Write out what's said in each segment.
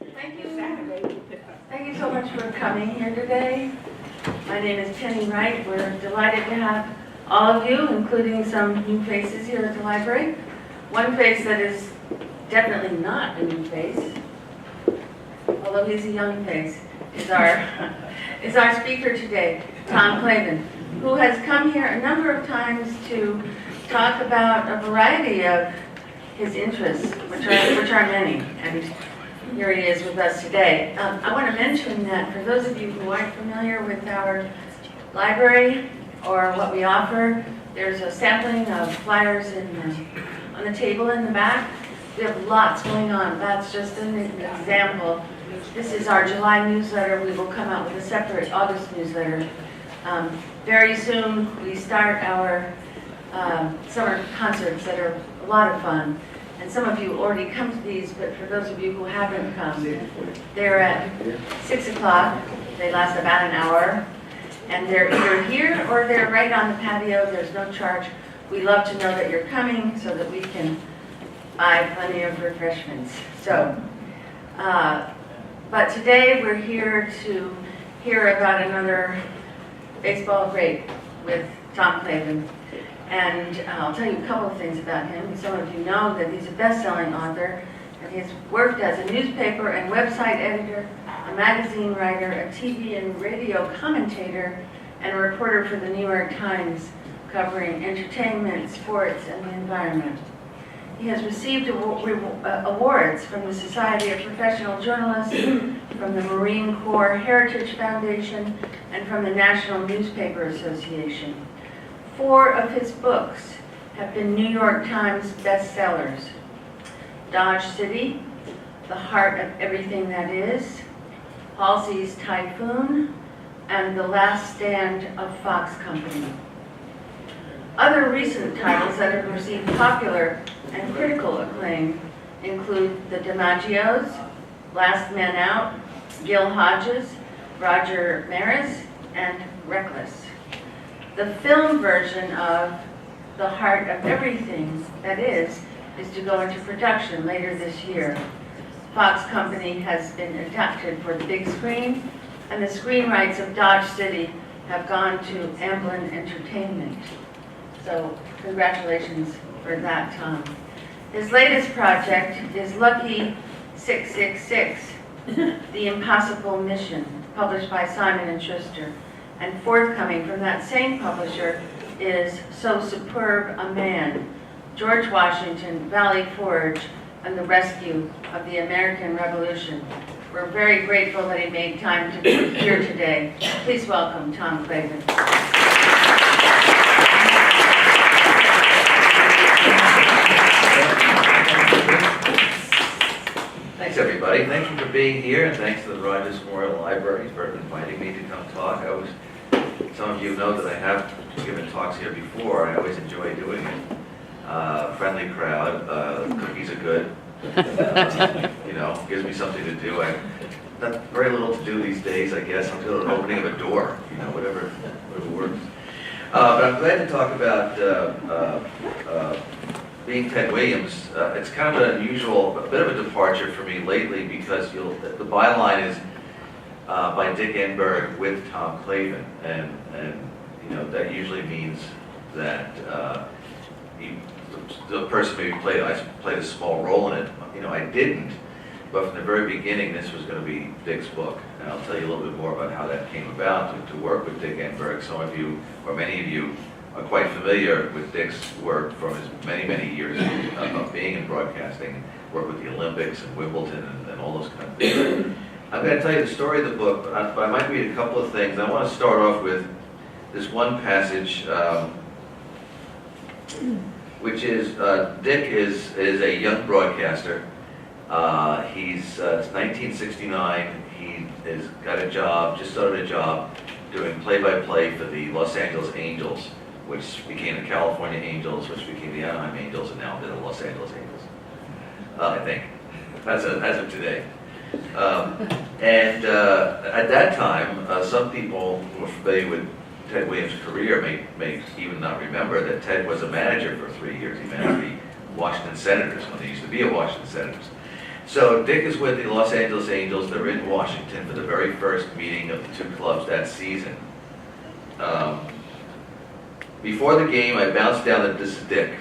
Thank you. Thank you so much for coming here today. My name is Penny Wright. We're delighted to have all of you, including some new faces here at the library. One face that is definitely not a new face, although he's a young face, is our speaker today, Tom Clavin, who has come here a number of times to talk about a variety of his interests, which are many, and here he is with us today. I want to mention that for those of you who aren't familiar with our library or what we offer, there's a sampling of flyers on the table in the back. We have lots going on. That's just an example. This is our July newsletter. We will come out with a separate August newsletter. Very soon we start our summer concerts that are a lot of fun. And some of you already come to these, but for those of you who haven't come, they're at 6 o'clock. They last about an hour. And they're either here or they're right on the patio. There's no charge. We love to know that you're coming so that we can buy plenty of refreshments. So, but today we're here to hear about another baseball great with Tom Clavin. And I'll tell you a couple of things about him. Some of you know that he's a best-selling author, and he's worked as a newspaper and website editor, a magazine writer, a TV and radio commentator, and a reporter for the New York Times, covering entertainment, sports, and the environment. He has received awards from the Society of Professional Journalists, from the Marine Corps Heritage Foundation, and from the National Newspaper Association. 4 of his books have been New York Times bestsellers: Dodge City, The Heart of Everything That Is, Halsey's Typhoon, and The Last Stand of Fox Company. Other recent titles that have received popular and critical acclaim include The DiMaggios, Last Man Out, Gil Hodges, Roger Maris, and Reckless. The film version of The Heart of Everything That Is to go into production later this year. Fox Company has been adapted for the big screen, and the screen rights of Dodge City have gone to Amblin Entertainment. So congratulations for that, Tom. His latest project is Lucky 666, The Impossible Mission, published by Simon & Schuster. And forthcoming from that same publisher is So Superb a Man, George Washington, Valley Forge, and the Rescue of the American Revolution. We're very grateful that he made time to be here today. Please welcome Tom Clavin. Thanks, everybody. Thank you for being here, and thanks to the Rogers Memorial Library for inviting me to come talk. Some of you know that I have given talks here before. I always enjoy doing it. Friendly crowd, cookies are good. Gives me something to do. I've got very little to do these days, I guess, until the opening of a door, whatever works. But I'm glad to talk about being Ted Williams. It's kind of an unusual, a bit of a departure for me lately, because the byline is by Dick Enberg with Tom Clavin, and that usually means that the person maybe I played a small role in it. I didn't, but from the very beginning, this was going to be Dick's book, and I'll tell you a little bit more about how that came about to work with Dick Enberg. Some of you, or many of you, are quite familiar with Dick's work from his many years of being in broadcasting, work with the Olympics and Wimbledon and all those kind of things. I'm going to tell you the story of the book, but I might read a couple of things. I want to start off with this one passage, which is Dick is a young broadcaster. It's 1969. He has got a job, just started a job, doing play-by-play for the Los Angeles Angels, which became the California Angels, which became the Anaheim Angels, and now they're the Los Angeles Angels, I think, as of today. At that time, some people who were familiar with Ted Williams' career may even not remember that Ted was a manager for 3 years. He managed the Washington Senators when they used to be a Washington Senators. So Dick is with the Los Angeles Angels. They're in Washington for the very first meeting of the two clubs that season. Before the game, I bounced down the, this is Dick,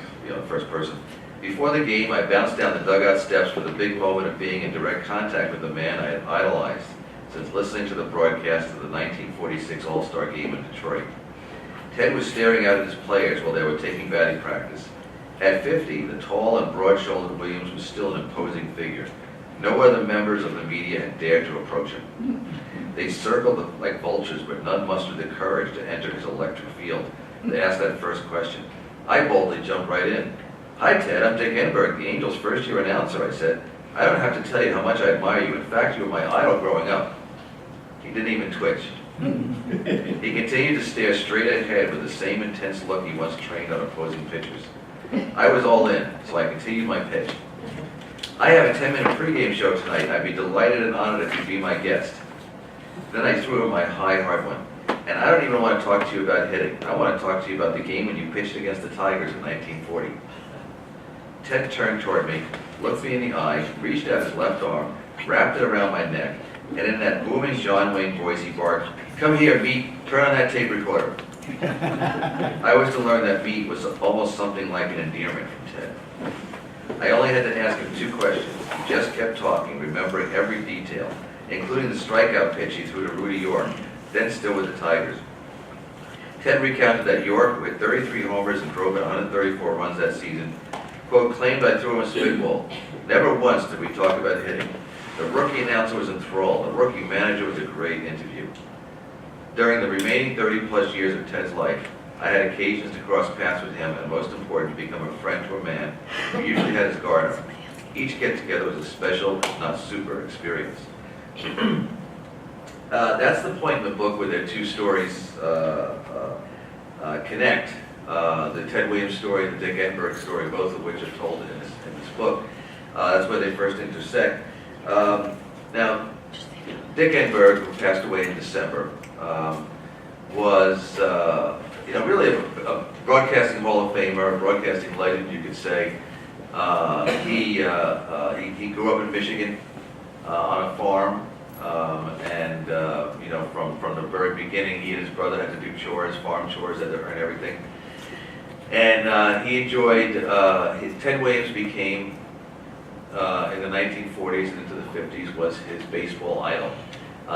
first person. Before the game, I bounced down the dugout steps with a big moment of being in direct contact with the man I had idolized since listening to the broadcast of the 1946 All-Star Game in Detroit. Ted was staring out at his players while they were taking batting practice. At 50, the tall and broad-shouldered Williams was still an imposing figure. No other members of the media had dared to approach him. They circled like vultures, but none mustered the courage to enter his electric field to ask that first question. I boldly jumped right in. "Hi, Ted, I'm Dick Enberg, the Angels' first-year announcer," I said. "I don't have to tell you how much I admire you. In fact, you were my idol growing up." He didn't even twitch. He continued to stare straight ahead with the same intense look he once trained on opposing pitchers. I was all in, so I continued my pitch. "I have a 10-minute pregame show tonight. I'd be delighted and honored if you'd be my guest." Then I threw him my high, hard one. "And I don't even want to talk to you about hitting. I want to talk to you about the game when you pitched against the Tigers in 1940. Ted turned toward me, looked me in the eye, reached out his left arm, wrapped it around my neck, and in that booming John Wayne voice he barked, "Come here, Meat, turn on that tape recorder." I was to learn that Meat was almost something like an endearment from Ted. I only had to ask him 2 questions. He just kept talking, remembering every detail, including the strikeout pitch he threw to Rudy York, then still with the Tigers. Ted recounted that York, with 33 homers and drove in 134 runs that season, quote, claimed I threw him a spitball. Never once did we talk about hitting. The rookie announcer was enthralled. The rookie manager was a great interview. During the remaining 30-plus years of Ted's life, I had occasions to cross paths with him, and most important, become a friend to a man who usually had his guard up. Each get-together was a special, if not super, experience. That's the point in the book where their 2 stories connect. The Ted Williams story and the Dick Enberg story, both of which are told in this book. That's where they first intersect. Now, Dick Enberg, who passed away in December, was really a broadcasting Hall of Famer, a broadcasting legend, you could say. He grew up in Michigan on a farm, and from the very beginning, he and his brother had to do chores, farm chores, had to earn everything. And he enjoyed, Ted Williams became, in the 1940s and into the 50s, was his baseball idol.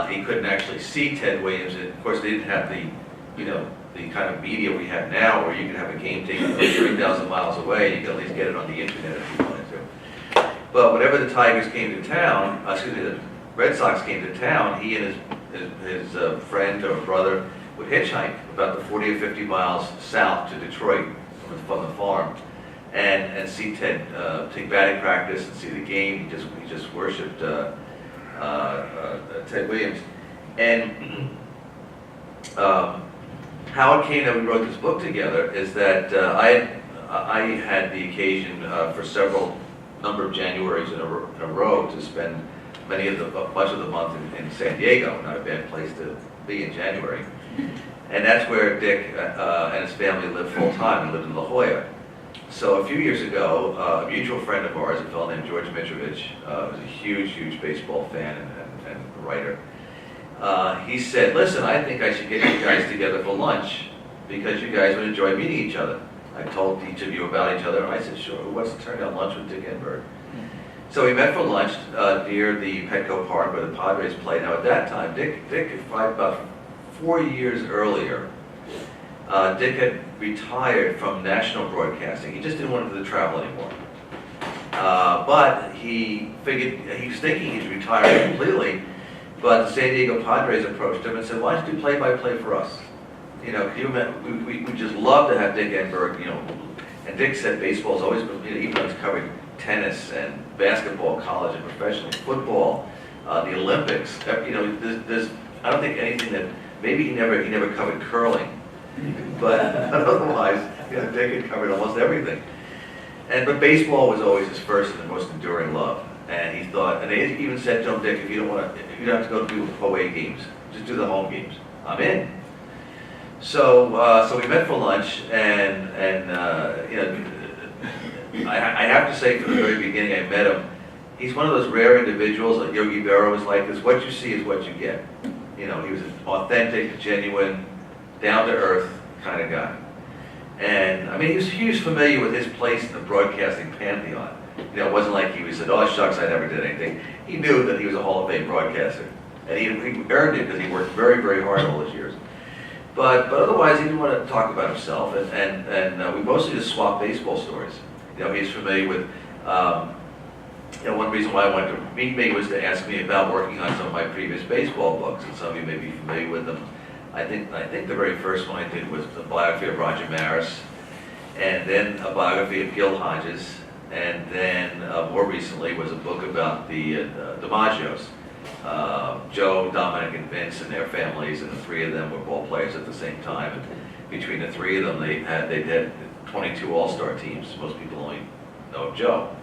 He couldn't actually see Ted Williams. And of course, they didn't have the kind of media we have now, where you can have a game taken 3,000 miles away, and you can at least get it on the internet if you wanted to. But whenever the Tigers came to town, the Red Sox came to town, he and his friend or brother would hitchhike about the 40 or 50 miles south to Detroit from the farm, and see Ted take batting practice and see the game. He just worshipped Ted Williams. And how it came that we wrote this book together is that I had the occasion for several number of Januaries in a row to spend much of the month in San Diego, not a bad place to be in January. And that's where Dick and his family lived full time and lived in La Jolla. So a few years ago, a mutual friend of ours, a fellow named George Mitrovich, was a huge baseball fan and writer. He said, "Listen, I think I should get you guys together for lunch because you guys would enjoy meeting each other. I told each of you about each other." And I said, "Sure, who wants to turn down lunch with Dick Enberg?" So we met for lunch near the Petco Park where the Padres played. Now at that time, Dick about 4 years earlier, Dick had retired from national broadcasting. He just didn't want to do the travel anymore. But he figured, he was thinking he's retired completely, but the San Diego Padres approached him and said, "Why don't you do play-by-play for us? Can you imagine, we just love to have Dick Enberg, And Dick said baseball's always been, even though he's covered tennis and basketball, college and professional football, the Olympics, there's I don't think anything that, maybe he never covered curling, but otherwise, Dick had covered almost everything. But baseball was always his first and the most enduring love. And he thought, and they even said to him, "Dick, if you don't have to go do away games, just do the home games. I'm in." So we met for lunch, and I have to say, from the very beginning, I met him. he's one of those rare individuals, like Yogi Berra was like this, what you see is what you get. You know, he was an authentic, genuine, down-to-earth kind of guy. And, I mean, he was familiar with his place in the broadcasting pantheon. You know, it wasn't like he said, oh, shucks, I never did anything. He knew that he was a Hall of Fame broadcaster. And he earned it because he worked very, very hard all those years. But otherwise, he didn't want to talk about himself. And we mostly just swapped baseball stories. You know, he's familiar with, you know, one reason why I wanted to meet me was to ask me about working on some of my previous baseball books. And some of you may be familiar with them. I think the very first one I did was the biography of Roger Maris, and then a biography of Gil Hodges, and then more recently was a book about the DiMaggios, Joe, Dominic, and Vince and their families, and the three of them were ball players at the same time. And between the three of them, they had 22 All-Star teams. Most people only know of Joe.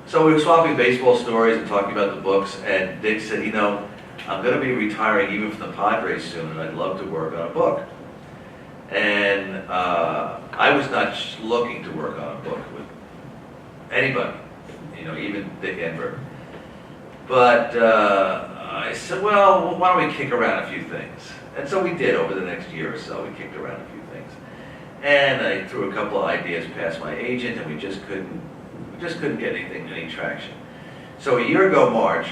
So we were swapping baseball stories and talking about the books, and Dick said, you know, I'm going to be retiring even from the Padres soon, and I'd love to work on a book. And I was not looking to work on a book with anybody, you know, even Dick Enberg. But I said, well, why don't we kick around a few things? And so we did over the next year or so. We kicked around a few things. And I threw a couple of ideas past my agent, and we just couldn't get any traction. So a year ago March,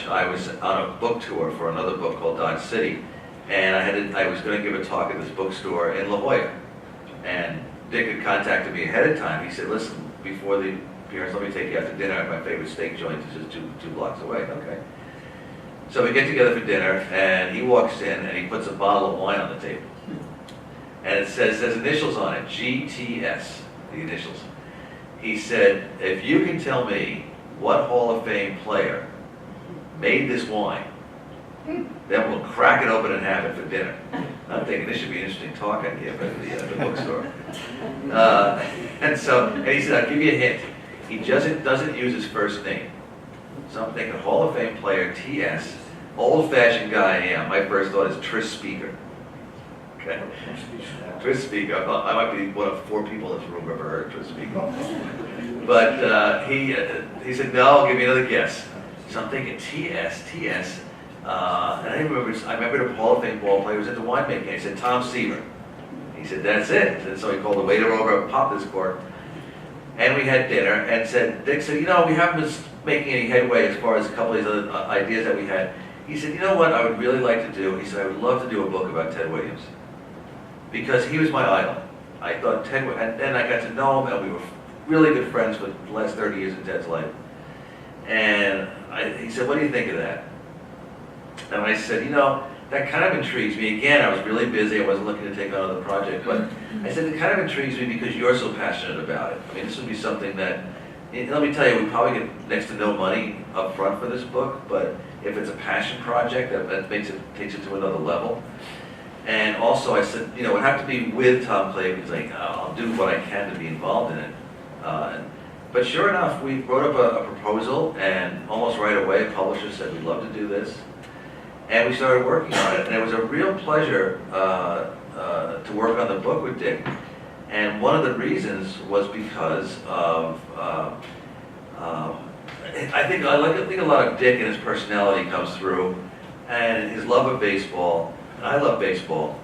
I was on a book tour for another book called Dodge City, and I was going to give a talk at this bookstore in La Jolla. And Dick had contacted me ahead of time. He said, listen, before the appearance, let me take you out to dinner at my favorite steak joint, it's just two blocks away. Okay. So we get together for dinner, and he walks in, and he puts a bottle of wine on the table. And it says initials on it, GTS, the initials. He said, if you can tell me what Hall of Fame player made this wine, then we'll crack it open and have it for dinner. I'm thinking this should be an interesting talk I give at the bookstore. And he said, I'll give you a hint. He doesn't use his first name. So I'm thinking Hall of Fame player, TS, old-fashioned guy I am. My first thought is Tris Speaker. Okay. Tris Speaker. I might be one of 4 people in this room who ever heard of Tris Speaker. But he said, no, I'll give you another guess. So I'm thinking TS. And I remember the Hall of Fame ball player was at the winemaking. He said, Tom Clavin. He said, that's it. And so he called the waiter over and popped this cork. And we had dinner, and Dick said, you know, we haven't been making any headway as far as a couple of these other ideas that we had. He said, you know what I would really like to do? He said, I would love to do a book about Ted Williams. Because he was my idol. I thought and then I got to know him, and we were really good friends for the last 30 years of Ted's life. And he said, what do you think of that? And I said, you know, that kind of intrigues me. Again, I was really busy. I wasn't looking to take on another project. But I said, it kind of intrigues me because you're so passionate about it. I mean, this would be something that, let me tell you, we probably get next to no money up front for this book. But if it's a passion project, that takes it to another level. And also I said, you know, it would have to be with Tom Clavin. He's like, I'll do what I can to be involved in it. But sure enough, we wrote up a proposal, and almost right away, a publisher said, we'd love to do this. And we started working on it, and it was a real pleasure to work on the book with Dick. And one of the reasons was because of, I think a lot of Dick and his personality comes through, and his love of baseball. And I love baseball,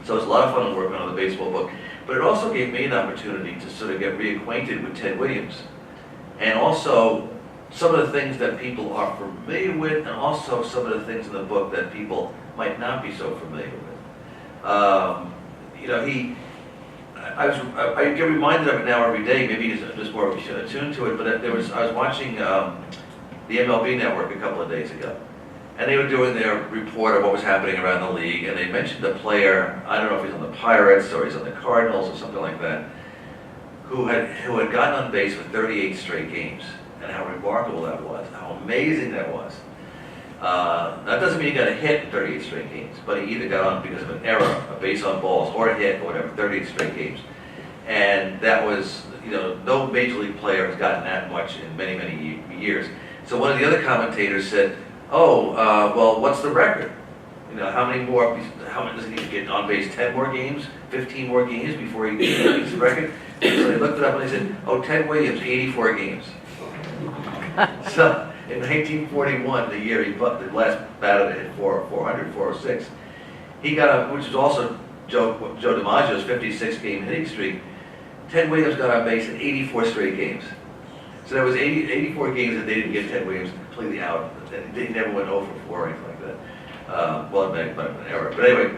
so it was a lot of fun working on the baseball book. But it also gave me an opportunity to sort of get reacquainted with Ted Williams, and also some of the things that people are familiar with, and also some of the things in the book that people might not be so familiar with. You know, I get reminded of it now every day. Maybe he's just more attuned to it. But I was watching the MLB Network a couple of days ago, and they were doing their report of what was happening around the league, and they mentioned a player, I don't know if he's on the Pirates or he's on the Cardinals or something like that, who had gotten on base for 38 straight games, and how remarkable that was, how amazing that was. That doesn't mean he got a hit in 38 straight games, but he either got on because of an error, a base on balls, or a hit, or whatever, 38 straight games. And that was, you know, no major league player has gotten that much in many, many years. So one of the other commentators said, well, what's the record? You know, how many does he need to get on base? 10 more games? 15 more games before he beats the record? So they looked it up and they said, oh, Ted Williams, 84 games. So in 1941, the year the last batter that hit 400, 406, he got up, which is also Joe DiMaggio's 56-game hitting streak. Ted Williams got on base in 84 straight games. So there was 84 games that they didn't get Ted Williams completely out. They never went 0 for 4 or anything like that. Well, it might have been an error. But anyway,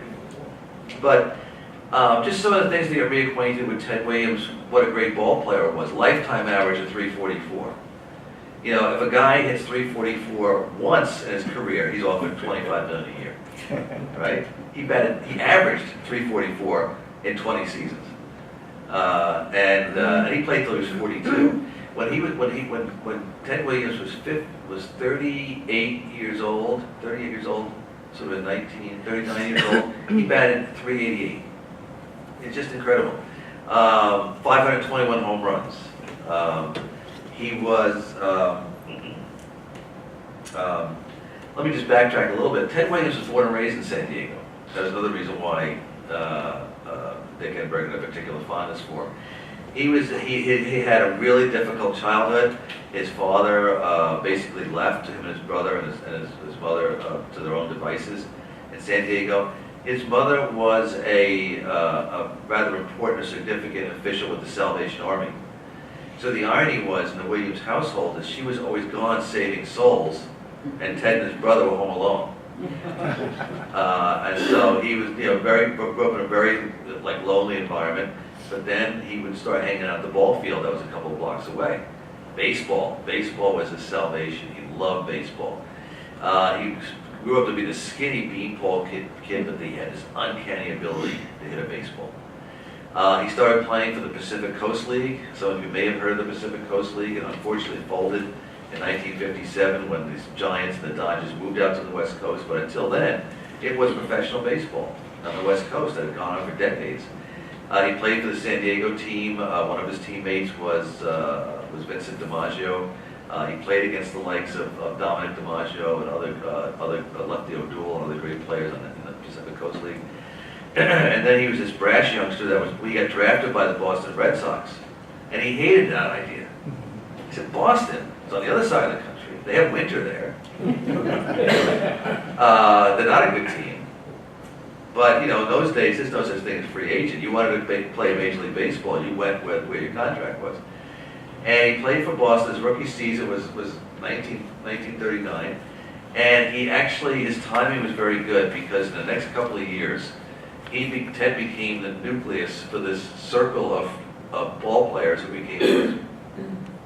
just some of the things that you're reacquainted with Ted Williams, what a great ball player it was. Lifetime average of 344. You know, if a guy hits 344 once in his career, he's offered $25 million a year, right? He averaged 344 in 20 seasons, and he played till he was 42. When Ted Williams was 38 years old, sort of 39 years old, he batted 388. It's just incredible. 521 home runs. He was, let me just backtrack a little bit. Ted Williams was born and raised in San Diego. That's another reason why Dick Enberg had a particular fondness for him. He had a really difficult childhood. His father basically left him and his brother and his mother to their own devices in San Diego. His mother was a rather important or significant official with the Salvation Army. So the irony was in the Williams household that she was always gone saving souls, and Ted and his brother were home alone. And so he was, grew up in a very lonely environment. But then he would start hanging out at the ball field that was a couple of blocks away. Baseball was his salvation. He loved baseball. He grew up to be the skinny beanpole kid, but he had this uncanny ability to hit a baseball. He started playing for the Pacific Coast League. Some of you may have heard of the Pacific Coast League, and unfortunately folded in 1957 when the Giants and the Dodgers moved out to the West Coast. But until then, it was professional baseball on the West Coast that had gone on for decades. He played for the San Diego team. One of his teammates was Vincent DiMaggio. He played against the likes of Dominic DiMaggio and other Lefty O'Doul and other great players in the Pacific Coast League. And then he was this brash youngster he got drafted by the Boston Red Sox, and he hated that idea. He said, Boston is on the other side of the country. They have winter there. They're not a good team. But, in those days, there's no such thing as free agent. You wanted to play Major League Baseball, you went where your contract was. And he played for Boston. His rookie season was 1939. And his timing was very good because in the next couple of years, Ted became the nucleus for this circle of ball players who became his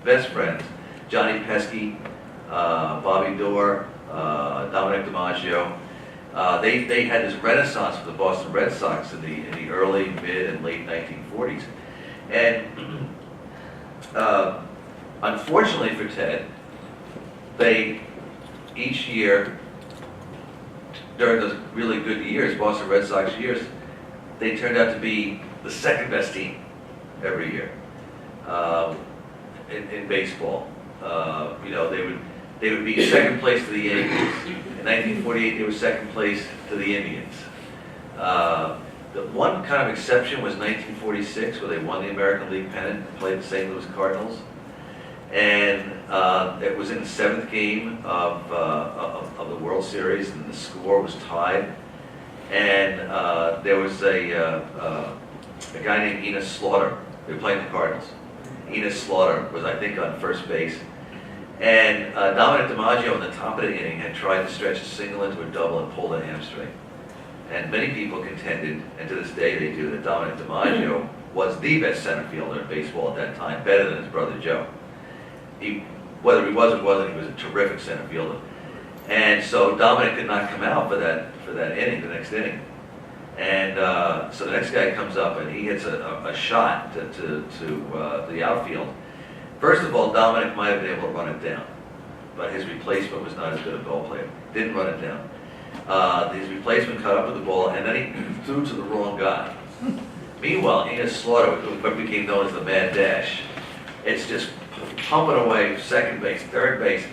best friends. Johnny Pesky, Bobby Doerr, Dominic DiMaggio. They had this renaissance for the Boston Red Sox in the early, mid, and late 1940s. And unfortunately for Ted, each year, during those really good years, Boston Red Sox years, they turned out to be the second best team every year in baseball. They would be second place to the Yankees. In 1948, they were second place to the Indians. The one kind of exception was 1946, where they won the American League pennant and played the St. Louis Cardinals. And it was in the 7th game of the World Series, and the score was tied. And there was a guy named Enos Slaughter. They were playing the Cardinals. Enos Slaughter was, I think, on first base. And Dominic DiMaggio in the top of the inning had tried to stretch a single into a double and pulled a hamstring. And many people contended, and to this day they do, that Dominic DiMaggio was the best center fielder in baseball at that time, better than his brother Joe. Whether he was or wasn't, he was a terrific center fielder. And so Dominic did not come out for that inning, the next inning. And so the next guy comes up and he hits a shot to the outfield. First of all, Dominic might have been able to run it down, but his replacement was not as good a ball player. Didn't run it down. His replacement caught up with the ball, and then he threw to the wrong guy. Meanwhile, Enos Slaughter, what became known as the Mad Dash, it's just pumping away second base, third base,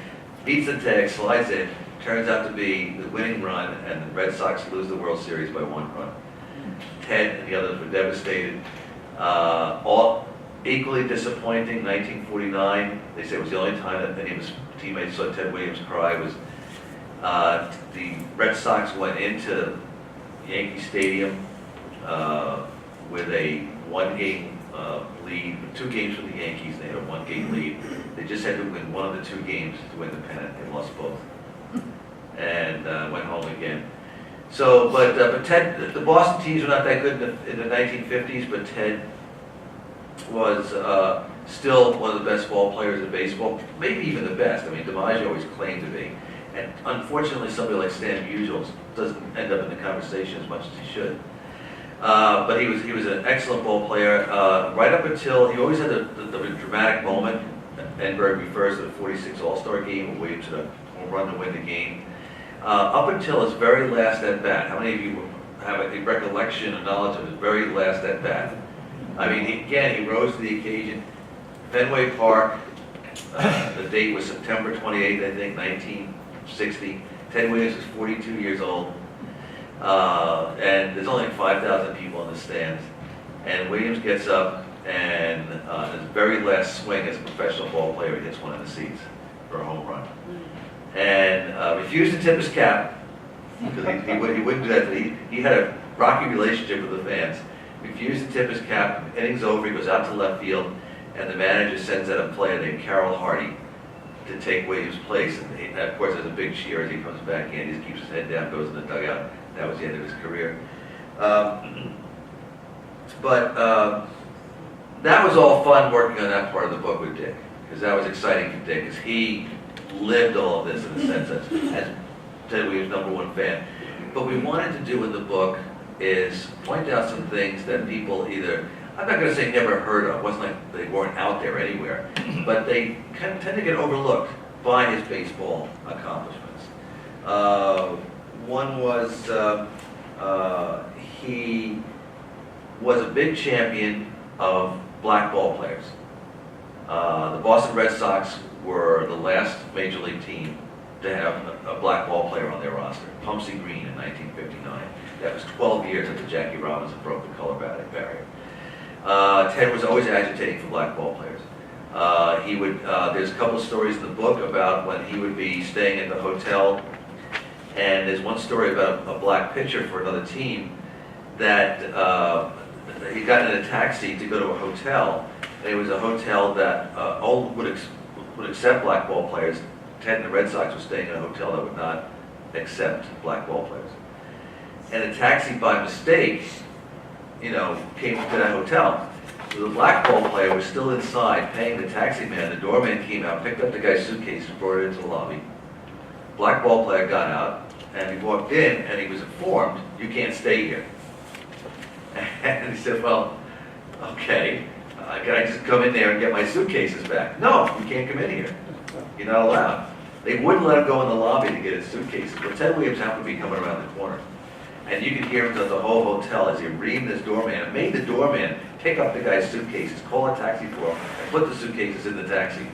beats the tag, slides in, turns out to be the winning run, and the Red Sox lose the World Series by 1 run. Ted and the others were devastated. All equally disappointing, 1949, they say it was the only time that any of his teammates saw Ted Williams cry, was the Red Sox went into Yankee Stadium with a 1-game lead, 2 games for the Yankees. They had a 1-game lead. They just had to win one of the 2 games to win the pennant. They lost both, and went home again. So, but Ted, the Boston teams were not that good in the 1950s, but Ted was still one of the best ball players in baseball, maybe even the best. I mean, DiMaggio always claimed to be. And unfortunately, somebody like Stan Musial doesn't end up in the conversation as much as he should. But he was an excellent ball player right up until he always had the dramatic moment. Enberg refers to the '46 All-Star game where Williams hit a home run to win the game. Up until his very last at bat, how many of you have a recollection and knowledge of his very last at bat? I mean, he rose to the occasion. Fenway Park. The date was September 28th, I think, 1960. Ted Williams was 42 years old. And there's only 5,000 people in the stands. And Williams gets up and his very last swing as a professional ball player, he hits one of the seats for a home run. And refused to tip his cap, because he wouldn't do that. He had a rocky relationship with the fans. Refused to tip his cap. Innings over, he goes out to left field, and the manager sends out a player named Carroll Hardy to take Williams' place. And of course, there's a big cheer as he comes back in. He just keeps his head down, goes in the dugout. That was the end of his career. That was all fun working on that part of the book with Dick, because that was exciting for Dick, because he lived all of this in a sense as Ted Williams' #1 fan. But we wanted to do in the book is point out some things that people either, I'm not going to say never heard of, it wasn't like they weren't out there anywhere, but they tend to get overlooked by his baseball accomplishments. One was he was a big champion of black ball players. The Boston Red Sox were the last major league team to have a black ball player on their roster, Pumpsy Green in 1959. That was 12 years after Jackie Robinson broke the color barrier. Ted was always agitating for black ball players. There's a couple of stories in the book about when he would be staying at the hotel, and there's one story about a black pitcher for another team that he got in a taxi to go to a hotel, and it was a hotel that would accept black ball players. Ted and the Red Sox were staying in a hotel that would not accept black ball players. And the taxi, by mistake, came to that hotel. So the black ball player was still inside paying the taxi man. The doorman came out, picked up the guy's suitcase, and brought it into the lobby. Black ball player got out, and he walked in, and he was informed, "You can't stay here." And he said, "Well, okay, can I just come in there and get my suitcases back?" "No, you can't come in here. You're not allowed." They wouldn't let him go in the lobby to get his suitcases, but Ted Williams happened to be coming around the corner. And you could hear him through the whole hotel as he reamed this doorman and made the doorman pick up the guy's suitcases, call a taxi for him, and put the suitcases in the taxi.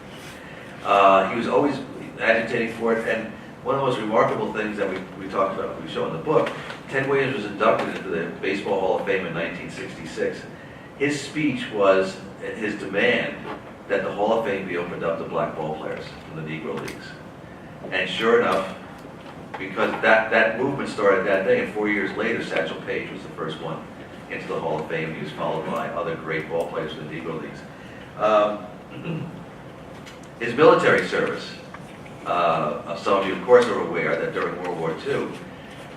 He was always agitating for it, and one of the most remarkable things that we talked about, we show in the book, Ted Williams was inducted into the Baseball Hall of Fame in 1966. His speech was his demand that the Hall of Fame be opened up to black ball players from the Negro Leagues. And sure enough, because that movement started that day, and 4 years later, Satchel Paige was the first one into the Hall of Fame. He was followed by other great ball players from the Negro Leagues. His military service. Some of you, of course, are aware that during World War II,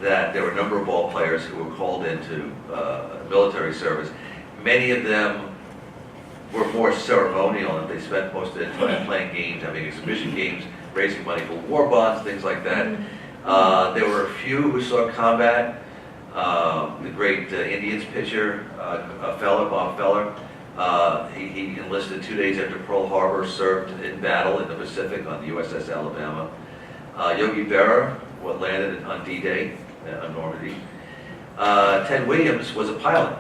that there were a number of ball players who were called into military service. Many of them were more ceremonial, and they spent most of their time playing games, having exhibition games, raising money for war bonds, things like that. There were a few who saw combat. The great Indians pitcher, Bob Feller, he enlisted 2 days after Pearl Harbor, served in battle in the Pacific on the USS Alabama. Yogi Berra, what landed on D-Day on Normandy. Ted Williams was a pilot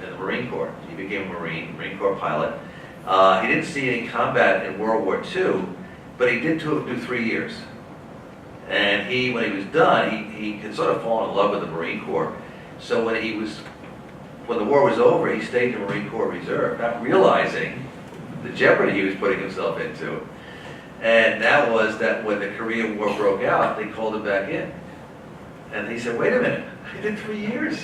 in the Marine Corps. He became a Marine Corps pilot. He didn't see any combat in World War II, but he did do 3 years. And when he was done, he could sort of fall in love with the Marine Corps. So when the war was over, he stayed in the Marine Corps Reserve, not realizing the jeopardy he was putting himself into. And that was that when the Korean War broke out, they called him back in. And he said, wait a minute, I did 3 years.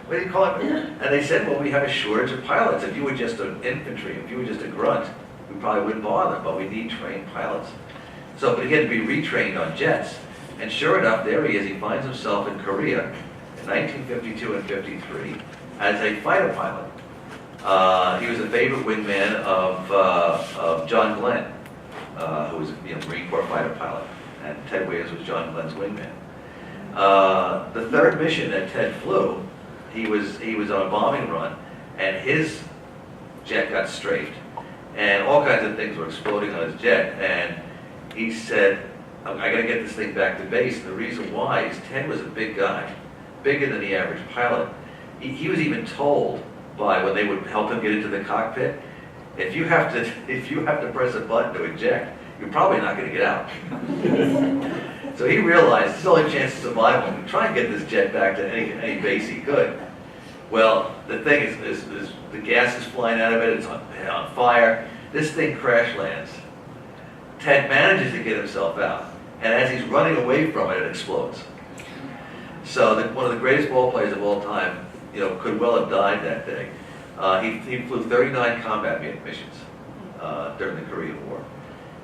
What do you call it? And they said, well, we have a shortage of pilots. If you were just an infantry, if you were just a grunt, we probably wouldn't bother, but we need trained pilots. So, but he had to be retrained on jets. And sure enough, there he is. He finds himself in Korea in 1952 and 53 as a fighter pilot. He was a favorite wingman of John Glenn, who was a Marine Corps fighter pilot. And Ted Williams was John Glenn's wingman. The third mission that Ted flew, he was on a bombing run, and his jet got strafed, and all kinds of things were exploding on his jet. And he said, I got to get this thing back to base. And the reason why is Ted was a big guy, bigger than the average pilot. He was even told by when they would help him get into the cockpit, if you have to press a button to eject, you're probably not going to get out. So he realized his only chance of survival was to try and get this jet back to any base he could. Well, the thing is the gas is flying out of it, it's on fire. This thing crash lands. Ted manages to get himself out, and as he's running away from it, it explodes. So one of the greatest ball players of all time, could well have died that day. He flew 39 combat missions during the Korean War.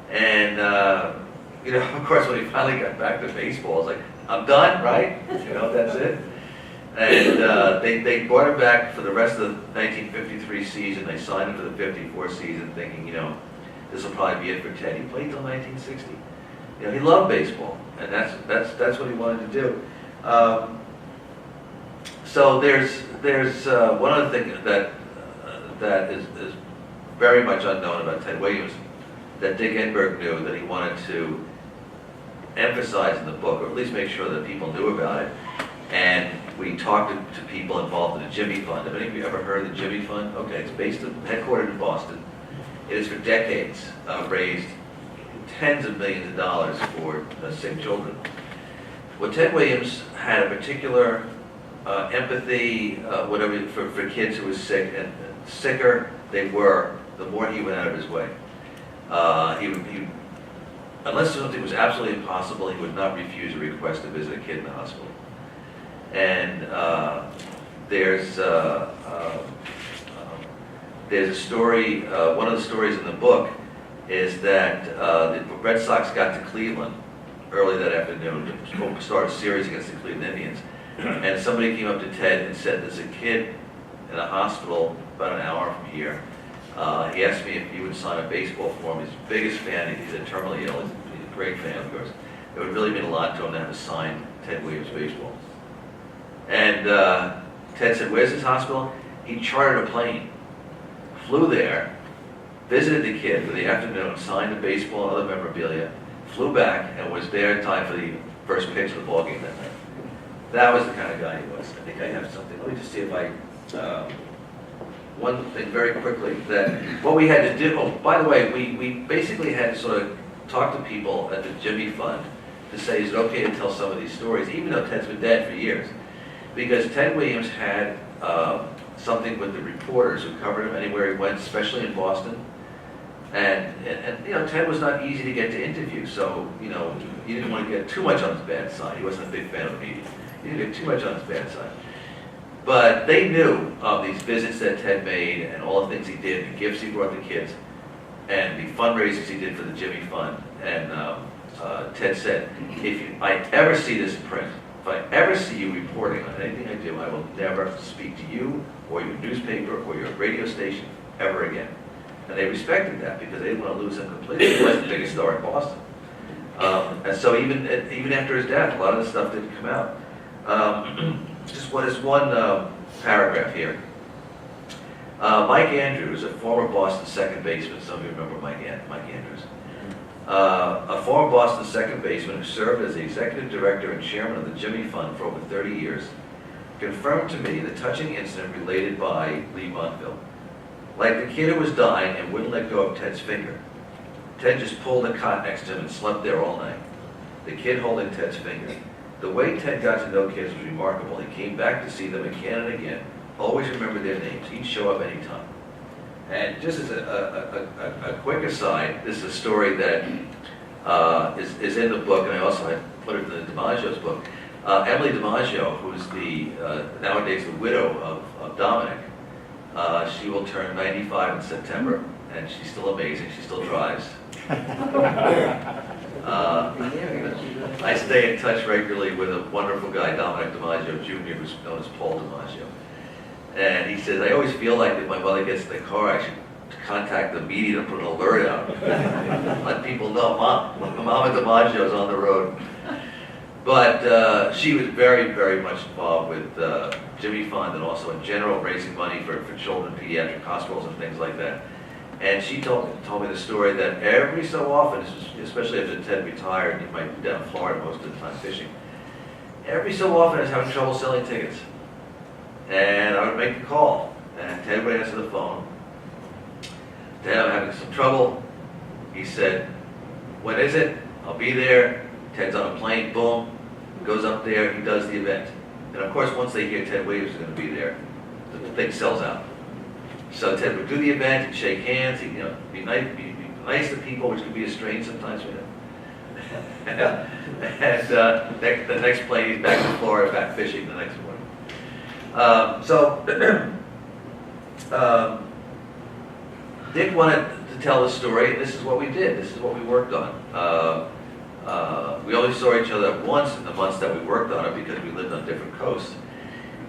And, of course, when he finally got back to baseball, it's like, I'm done, right? That's it. And they brought him back for the rest of the 1953 season. They signed him for the 54 season thinking, this will probably be it for Ted. He played till 1960. He loved baseball, and that's what he wanted to do. So there's one other thing that is very much unknown about Ted Williams that Dick Enberg knew that he wanted to emphasize in the book, or at least make sure that people knew about it. And we talked to people involved in the Jimmy Fund. Have any of you ever heard of the Jimmy Fund? Okay, it's headquartered in Boston. It has for decades raised tens of millions of dollars for sick children. Well, Ted Williams had a particular empathy, for kids who were sick, and sicker they were, the more he went out of his way. Unless something was absolutely impossible, he would not refuse a request to visit a kid in the hospital. And there's a story, one of the stories in the book is that the Red Sox got to Cleveland early that afternoon to start a series against the Cleveland Indians. And somebody came up to Ted and said, there's a kid in a hospital about an hour from here. He asked me if he would sign a baseball for him. He's the biggest fan. He's terminally ill. He's a great fan, of course. It would really mean a lot to him to have a signed Ted Williams baseball. And Ted said, where's this hospital? He chartered a plane, flew there, visited the kid for the afternoon, signed the baseball and other memorabilia, flew back, and was there in time for the first pitch of the ball game that night. That was the kind of guy he was. I think I have something. Let me just see if I... one thing very quickly, that what we had to do... Oh, by the way, we basically had to sort of talk to people at the Jimmy Fund to say, is it okay to tell some of these stories, even though Ted's been dead for years? Because Ted Williams had something with the reporters who covered him anywhere he went, especially in Boston. And Ted was not easy to get to interview, so, you didn't want to get too much on his bad side. He wasn't a big fan of the media. You didn't get too much on his bad side. But they knew of these visits that Ted made and all the things he did, the gifts he brought the kids, and the fundraisers he did for the Jimmy Fund. And Ted said, if I ever see this in print, if I ever see you reporting on anything I do, I will never speak to you or your newspaper or your radio station ever again. And they respected that because they didn't want to lose him completely. He was the biggest star in Boston. And so even after his death, a lot of the stuff didn't come out. Just one paragraph here. Mike Andrews, a former Boston second baseman, some of you remember Mike Andrews, a former Boston second baseman who served as the executive director and chairman of the Jimmy Fund for over 30 years, confirmed to me the touching incident related by Lee Montville. Like the kid who was dying and wouldn't let go of Ted's finger, Ted just pulled a cot next to him and slept there all night. the kid holding Ted's finger. The way Ted got to know kids was remarkable. He came back to see them again and again. Always remembered their names. He'd show up anytime. And just as a quick aside, this is a story that is in the book, and I also put it in the DiMaggio's book. Emily DiMaggio, who's nowadays the widow of Dominic, she will turn 95 in September, and she's still amazing. She still drives. I stay in touch regularly with a wonderful guy, Dominic DiMaggio Jr., who's known as Paul DiMaggio. And he says, I always feel like if my mother gets in the car, I should contact the media to put an alert out. Let people know, Mama DiMaggio's on the road. But she was very, very much involved with Jimmy Fund and also in general raising money for children, pediatric hospitals and things like that. And she told me the story that every so often, especially after Ted retired, he might be down in Florida most of the time fishing, every so often I was having trouble selling tickets. And I would make the call, and Ted would answer the phone. Ted, I'm having some trouble. He said, when is it? I'll be there. Ted's on a plane, boom, goes up there, he does the event. And of course, once they hear Ted Williams is going to be there, the thing sells out. So Ted would do the event, he'd shake hands, he'd be nice to people, which could be a strain sometimes for him. And the next plane, he's back in Florida, back fishing the next morning. Dick wanted to tell the story, and this is what we did. This is what we worked on. We only saw each other once in the months that we worked on it because we lived on different coasts.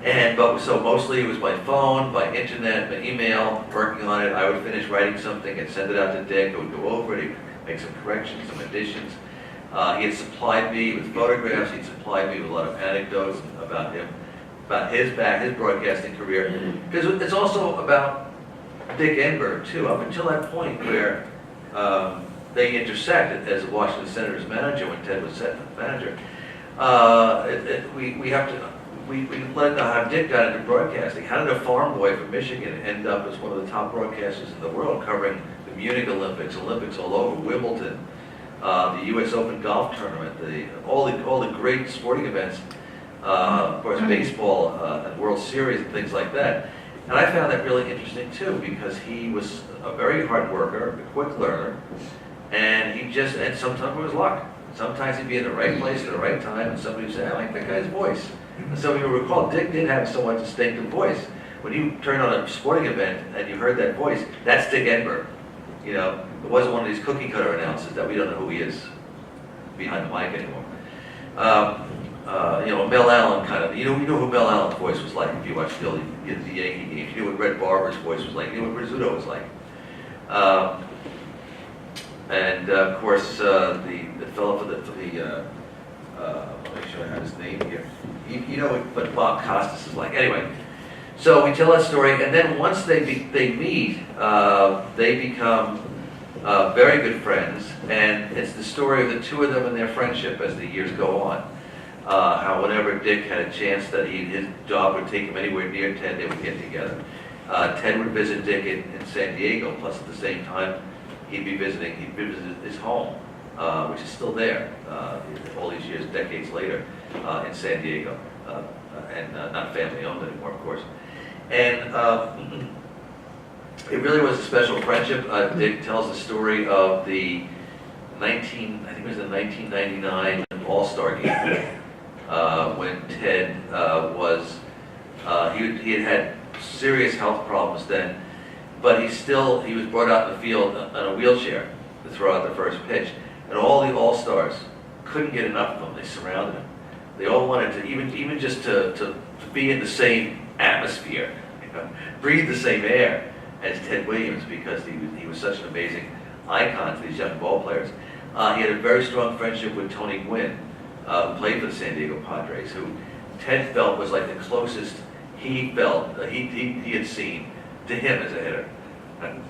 So mostly it was by phone, by internet, by email, working on it. I would finish writing something and send it out to Dick. I would go over it, he'd make some corrections, some additions. He had supplied me with photographs. He'd supplied me with a lot of anecdotes about him, about his broadcasting career. Because it's also about Dick Enberg, too, up until that point where they intersected as a Washington Senators manager when Ted was manager. We learned how Dick got into broadcasting. How did a farm boy from Michigan end up as one of the top broadcasters in the world, covering the Munich Olympics all over, Wimbledon, the U.S. Open golf tournament, all the great sporting events, of course, baseball and World Series and things like that. And I found that really interesting too, because he was a very hard worker, a quick learner, and and sometimes it was luck. Sometimes he'd be in the right place at the right time, and somebody would say, I like that guy's voice. And so you'll recall, Dick did have a somewhat distinctive voice. When you turned on a sporting event and you heard that voice, that's Dick Enberg. It wasn't one of these cookie cutter announcers that we don't know who he is behind the mic anymore. Mel Allen kind of, you know who Mel Allen's voice was like if you watched the Yankee games. You knew what Red Barber's voice was like. You knew what Rizzuto was like. Of course, the fellow I'll make sure I have his name here. You know what Bob Costas is like. Anyway, so we tell that story, and then once they meet, they become very good friends, and it's the story of the two of them and their friendship as the years go on. How whenever Dick had a chance that his job would take him anywhere near Ted, they would get together. Ted would visit Dick in San Diego, plus at the same time he'd visit his home, which is still there all these years, decades later, in San Diego, and not family owned anymore, of course. And it really was a special friendship. Dick tells the story of the 1999 All-Star game when Ted he had serious health problems then, but he was brought out in the field on a wheelchair to throw out the first pitch. And all the All-Stars couldn't get enough of him. They surrounded him. They all wanted to, even just to be in the same atmosphere, breathe the same air as Ted Williams, because he was such an amazing icon to these young ball players. He had a very strong friendship with Tony Gwynn, who played for the San Diego Padres, who Ted felt was like the closest he felt he had seen to him as a hitter. And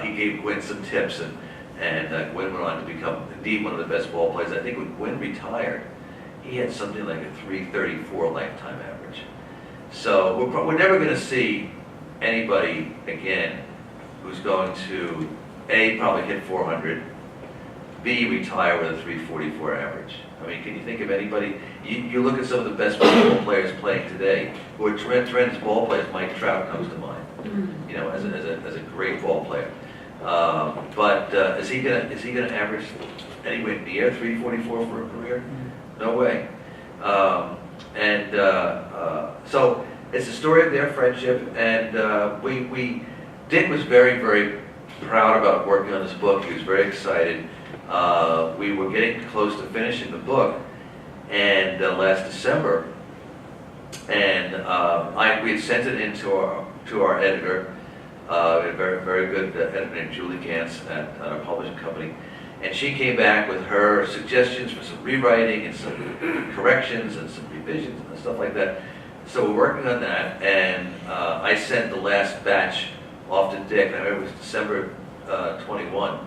he gave Gwynn some tips, and Gwynn went on to become indeed one of the best ball players. I think when Gwynn retired, he had something like a .334 lifetime average. So we're never going to see anybody again who's going to probably hit 400, B, retire with a 344 average. I mean, can you think of anybody? You look at some of the best baseball players playing today, who are tremendous ball players. Mike Trout comes to mind, you know, as a great ball player. But is he gonna average anywhere near 344 for a career? No way. So it's a story of their friendship, and Dick was very, very proud about working on this book. He was very excited. We were getting close to finishing the book, and last December, and we had sent it in to our editor, a very, very good editor named Julie Gantz at our publishing company, and she came back with her suggestions for some rewriting and some corrections and some revisions and stuff like that. So we're working on that, and I sent the last batch off to Dick. I remember it was December 21,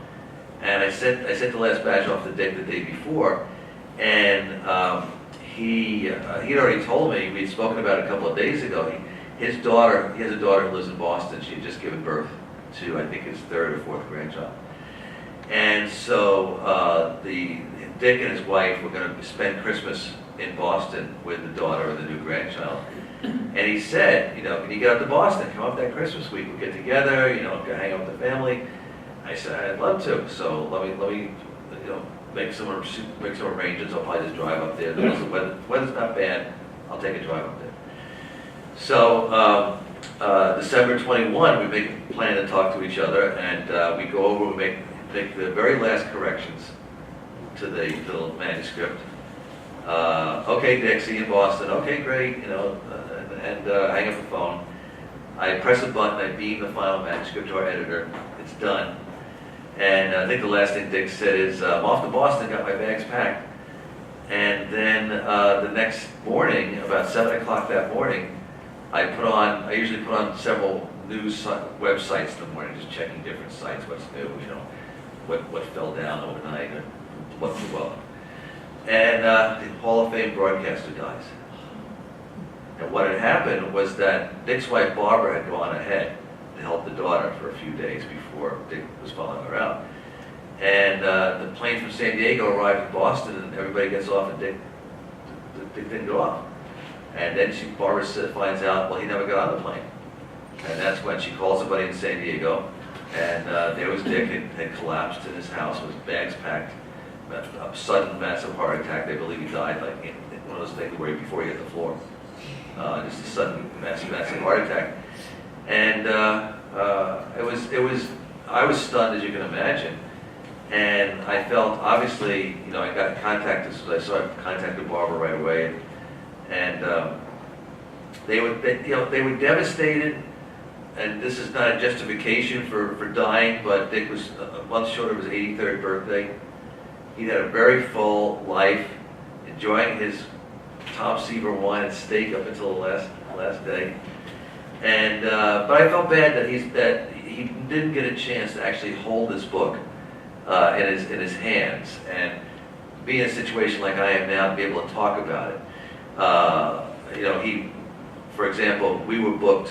and I sent the last batch off to Dick the day before, and he'd already told me, we'd spoken about it a couple of days ago. He has a daughter who lives in Boston. She had just given birth to, I think, his third or fourth grandchild. And so Dick and his wife were going to spend Christmas in Boston with the daughter and the new grandchild. And he said, you know, can you get up to Boston? Come up that Christmas week. We'll get together, you know, hang out with the family. I said, I'd love to. So let me, you know, make some arrangements. I'll probably just drive up there. The weather's not bad. I'll take a drive up there. So December 21, we make a plan to talk to each other, and we go over. We make the very last corrections to the manuscript. Okay, Dick, see you in Boston. Okay, great. You know, and hang up the phone. I press a button. I beam the final manuscript to our editor. It's done. And I think the last thing Dick said is, I'm off to Boston, got my bags packed. And then the next morning, about 7 o'clock that morning, I usually put on several news websites in the morning, just checking different sites, what's new, you know, what fell down overnight, or what blew up. And the Hall of Fame broadcaster dies. And what had happened was that Dick's wife Barbara had gone ahead to help the daughter for a few days before Dick was following her out. And the plane from San Diego arrived in Boston, and everybody gets off, and Dick didn't go off. And then Barbara finds out, well, he never got on the plane. And that's when she calls somebody in San Diego, and there was Dick, had collapsed in his house with his bags packed. A sudden, massive heart attack. They believe he died like in one of those things where before he hit the floor. Just a sudden, massive heart attack. And I was stunned, as you can imagine. And I felt, obviously, you know, I got contacted, so I contacted Barbara right away. And they were devastated. And this is not a justification for dying, but Dick was a month short of his 83rd birthday. He had a very full life, enjoying his Tom Seaver wine and steak up until the last day. And but I felt bad that he didn't get a chance to actually hold this book in his hands and be in a situation like I am now to be able to talk about it. You know, for example, we were booked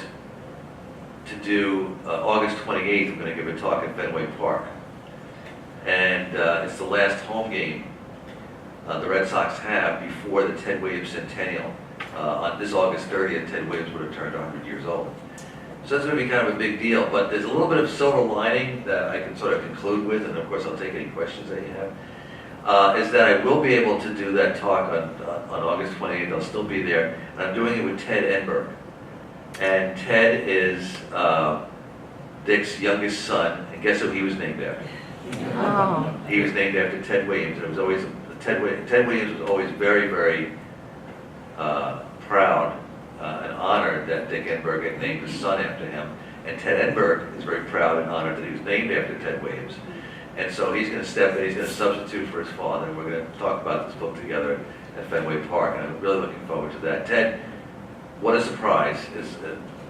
to do August 28th. We're going to give a talk at Fenway Park. And it's the last home game the Red Sox have before the Ted Williams Centennial. On this August 30th, Ted Williams would have turned 100 years old. So that's going to be kind of a big deal. But there's a little bit of silver lining that I can sort of conclude with, and of course I'll take any questions that you have, is that I will be able to do that talk on August 28th. I'll still be there. And I'm doing it with Ted Enberg. And Ted is Dick's youngest son, and guess who he was named after? Oh. He was named after Ted Williams. And it was always Ted Williams was always very, very proud and honored that Dick Enberg had named his son after him. And Ted Enberg is very proud and honored that he was named after Ted Williams. And so he's going to step in. He's going to substitute for his father. And we're going to talk about this book together at Fenway Park. And I'm really looking forward to that. Ted, what a surprise! Is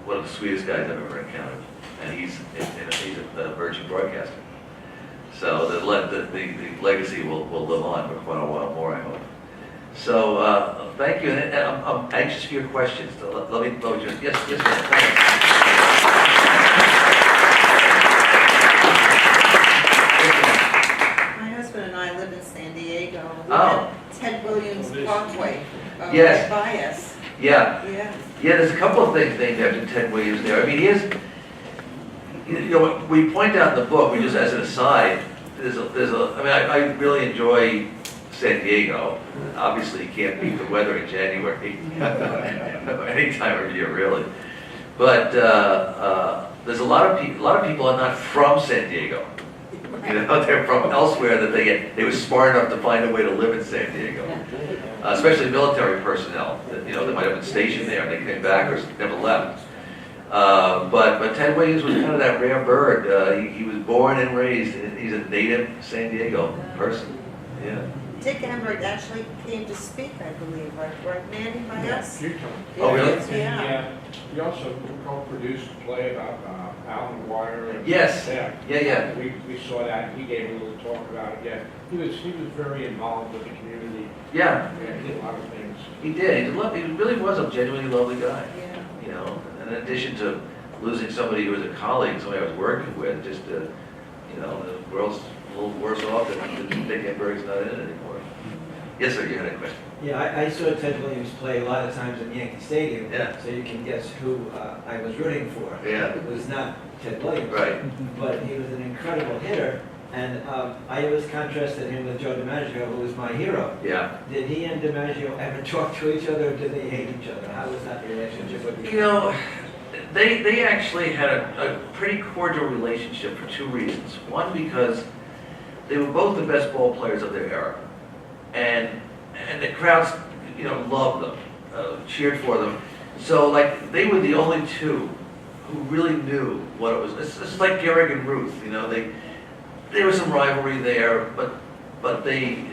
one of the sweetest guys I've ever encountered, and he's a Virgin broadcaster. So the legacy will live on for quite a while more, I hope. So thank you, and I'm anxious for your questions. So let me just yes, ma'am. My husband and I Ted Williams Parkway, Yes. right by us. Yeah, Yeah. yeah, there's a couple of things named after Ted Williams there. I mean, he is, you know, we point out in the book, we just as an aside, I mean, I really enjoy San Diego. Obviously, you can't beat the weather in January, any time of year, really. But there's a lot of people are not from San Diego. You know, they're from elsewhere that they were smart enough to find a way to live in San Diego. Especially military personnel, that, you know, they might have been stationed there and they came back or never left. But Ted Williams was kind of that rare bird. He was born and raised, he's a native San Diego person. Yeah. Dick Enberg actually came to speak, I believe, right, Manny, by us? Few times. Oh, really? Yeah. We also co-produced a play about Alan McGuire. And Yes. Yeah. Yeah. We saw that, and he gave a little talk about it. Yeah, he was very involved with the community. Yeah, Yeah, he did a lot of things. he did. He really was a genuinely lovely guy. Yeah. You know, and in addition to losing somebody who was a colleague, somebody I was working with, just, you know, the world's a little worse off than Dick Enberg's not in it anymore. Yes, sir, you had a question? Yeah, I saw Ted Williams play a lot of times in Yankee Stadium. Yeah. So you can guess who I was rooting for. Yeah. It was not Ted Williams. Right. But he was an incredible hitter. And I always contrasted him with Joe DiMaggio, who was my hero. Yeah. Did he and DiMaggio ever talk to each other, or did they hate each other? How was that relationship with You know, they actually had a pretty cordial relationship for two reasons. One, because they were both the best ball players of their era. And the crowds, you know, loved them, cheered for them. So, like, they were the only two who really knew what it was. It's like Gehrig and Ruth, you know, there was some rivalry there, but they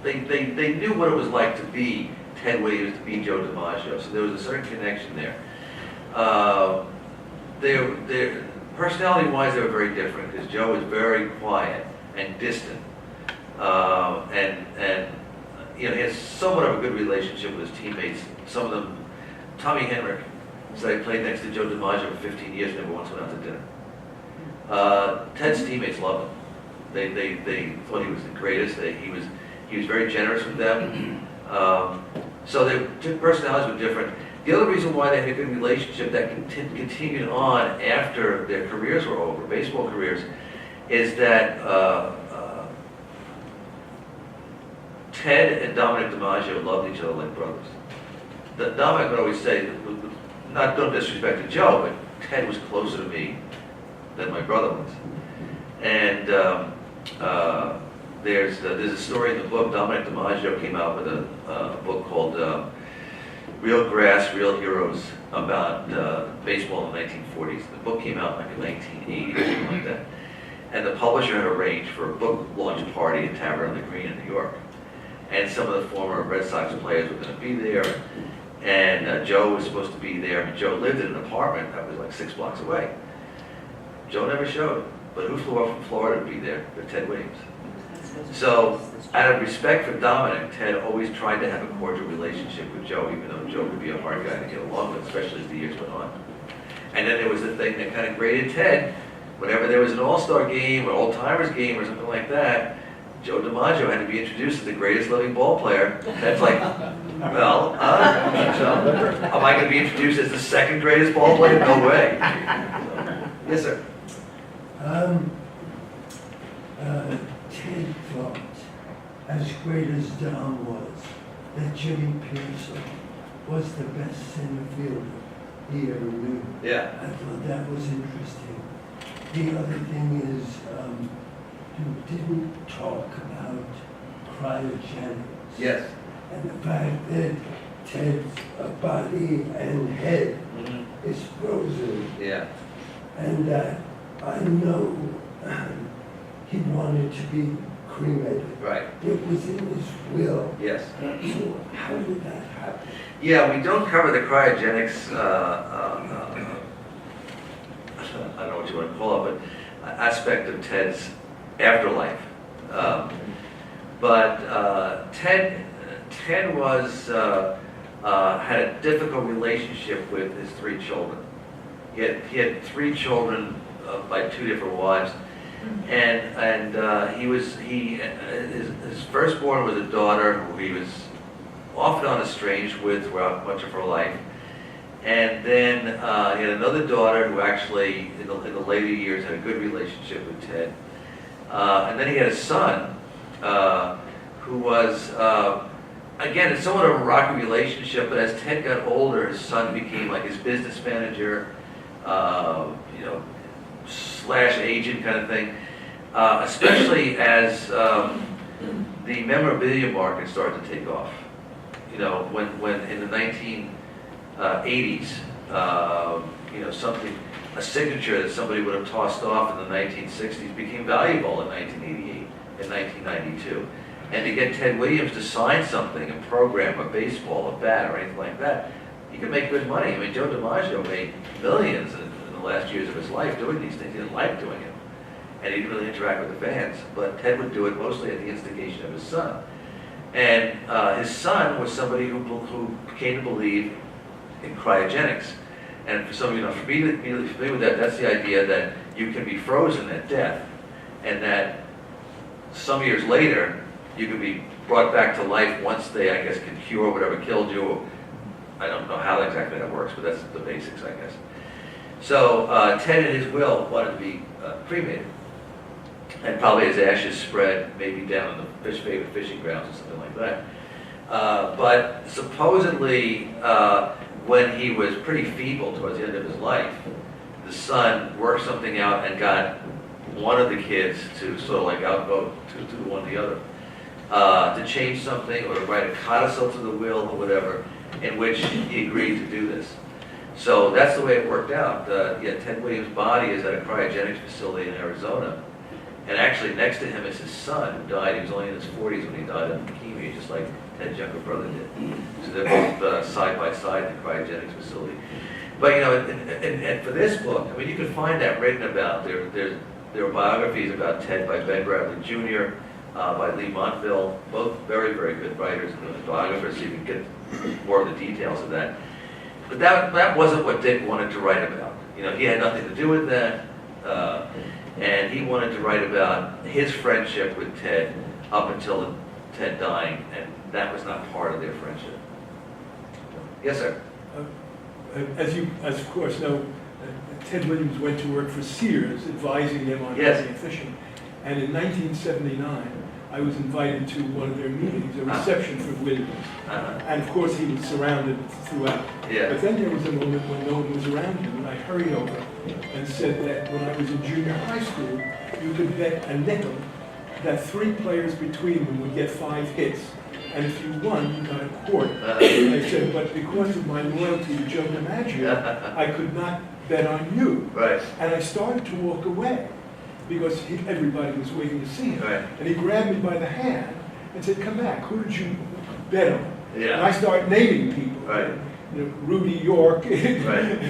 knew what it was like to be Ted Williams, to be Joe DiMaggio. So there was a certain connection there. Personality-wise, they were very different, because Joe was very quiet and distant. And you know, he has somewhat of a good relationship with his teammates. Some of them, Tommy Henrik said I played next to Joe DiMaggio for 15 years, never once went out to dinner. Ted's teammates loved him. They thought he was the greatest. He was very generous with them. So their personalities were different. The other reason why they had a good relationship that continued on after their careers were over, baseball careers, is that Ted and Dominic DiMaggio loved each other like brothers. Dominic would always say, don't disrespect to Joe, but Ted was closer to me than my brother was. And there's a story in the book. Dominic DiMaggio came out with a book called Real Grass, Real Heroes, about baseball in the 1940s. The book came out like in 1980 or something like that. And the publisher had arranged for a book launch party at Tavern on the Green in New York. And some of the former Red Sox players were going to be there. And Joe was supposed to be there. And Joe lived in an apartment that was like 6 blocks away. Joe never showed, but who flew up from Florida to be there? But Ted Williams. So, out of respect for Dominic, Ted always tried to have a cordial relationship with Joe, even though Joe could be a hard guy to get along with, especially as the years went on. And then there was the thing that kind of graded Ted. Whenever there was an all-star game or old-timers game or something like that, Joe DiMaggio had to be introduced as the greatest living ball player. That's like, well, so, am I going to be introduced as the second greatest ball player? No way. So, yes, sir. Ted thought, as great as Dom was, that Jimmy Pearson was the best center fielder he ever knew. Yeah. I thought that was interesting. The other thing is, you didn't talk about cryogenics. Yes. And the fact that Ted's body and head is frozen. Yeah. And that I know he wanted to be cremated. Right. It was in his will. Yes. So how did that happen? Yeah, we don't cover the cryogenics, I don't know what you want to call it, but aspect of Ted's afterlife. But Ted was, had a difficult relationship with his 3 children. He had 3 children by 2 different wives. And his firstborn was a daughter who he was off and on estranged with throughout much of her life. And then he had another daughter who actually, in the later years, had a good relationship with Ted. And then he had a son who was, again, it's somewhat of a rocky relationship, but as Ted got older, his son became like his business manager, slash agent kind of thing, especially as the memorabilia market started to take off. When in the 1980s, a signature that somebody would have tossed off in the 1960s became valuable in 1988 and 1992. And to get Ted Williams to sign something, a program, a baseball, a bat, or anything like that, he could make good money. I mean, Joe DiMaggio made millions in the last years of his life doing these things. He didn't like doing it, and he didn't really interact with the fans. But Ted would do it mostly at the instigation of his son. And his son was somebody who came to believe in cryogenics. And for some of you not familiar with that, that's the idea that you can be frozen at death, and that some years later, you can be brought back to life once they, I guess, can cure whatever killed you. I don't know how exactly that works, but that's the basics, I guess. So Ted, in his will, wanted to be cremated, and probably his ashes spread maybe down in the favorite fishing grounds or something like that. But supposedly, when he was pretty feeble towards the end of his life, the son worked something out and got one of the kids to sort of like outvote to one or the other, to change something or to write a codicil to the will or whatever, in which he agreed to do this. So that's the way it worked out. Ted Williams' body is at a cryogenics facility in Arizona. And actually next to him is his son, who died. He was only in his 40s when he died of leukemia, just like Ted's younger brother did. So they're both side by side in the cryogenics facility. But and for this book, I mean, you can find that written about. There are biographies about Ted by Ben Bradley Jr., by Lee Montville, both very, very good writers and biographers, so you can get more of the details of that. But that wasn't what Dick wanted to write about. He had nothing to do with that. And he wanted to write about his friendship with Ted up until Ted dying, and that was not part of their friendship. Yes, sir. As you, of course, know, Ted Williams went to work for Sears, advising them on Yes. hunting and fishing. And in 1979, I was invited to one of their meetings, a reception for Williams. And of course, he was surrounded throughout. Yeah. But then there was a moment when no one was around him, and I hurried over and said that when I was in junior high school, you could bet a nickel that 3 players between them would get 5 hits. And if you won, you got a quart. I said, but because of my loyalty to Joe DiMaggio, I could not bet on you. Right. And I started to walk away because everybody was waiting to see him. Right. And he grabbed me by the hand and said, come back, who did you bet on? Yeah. And I started naming people. Right. Rudy York, Right.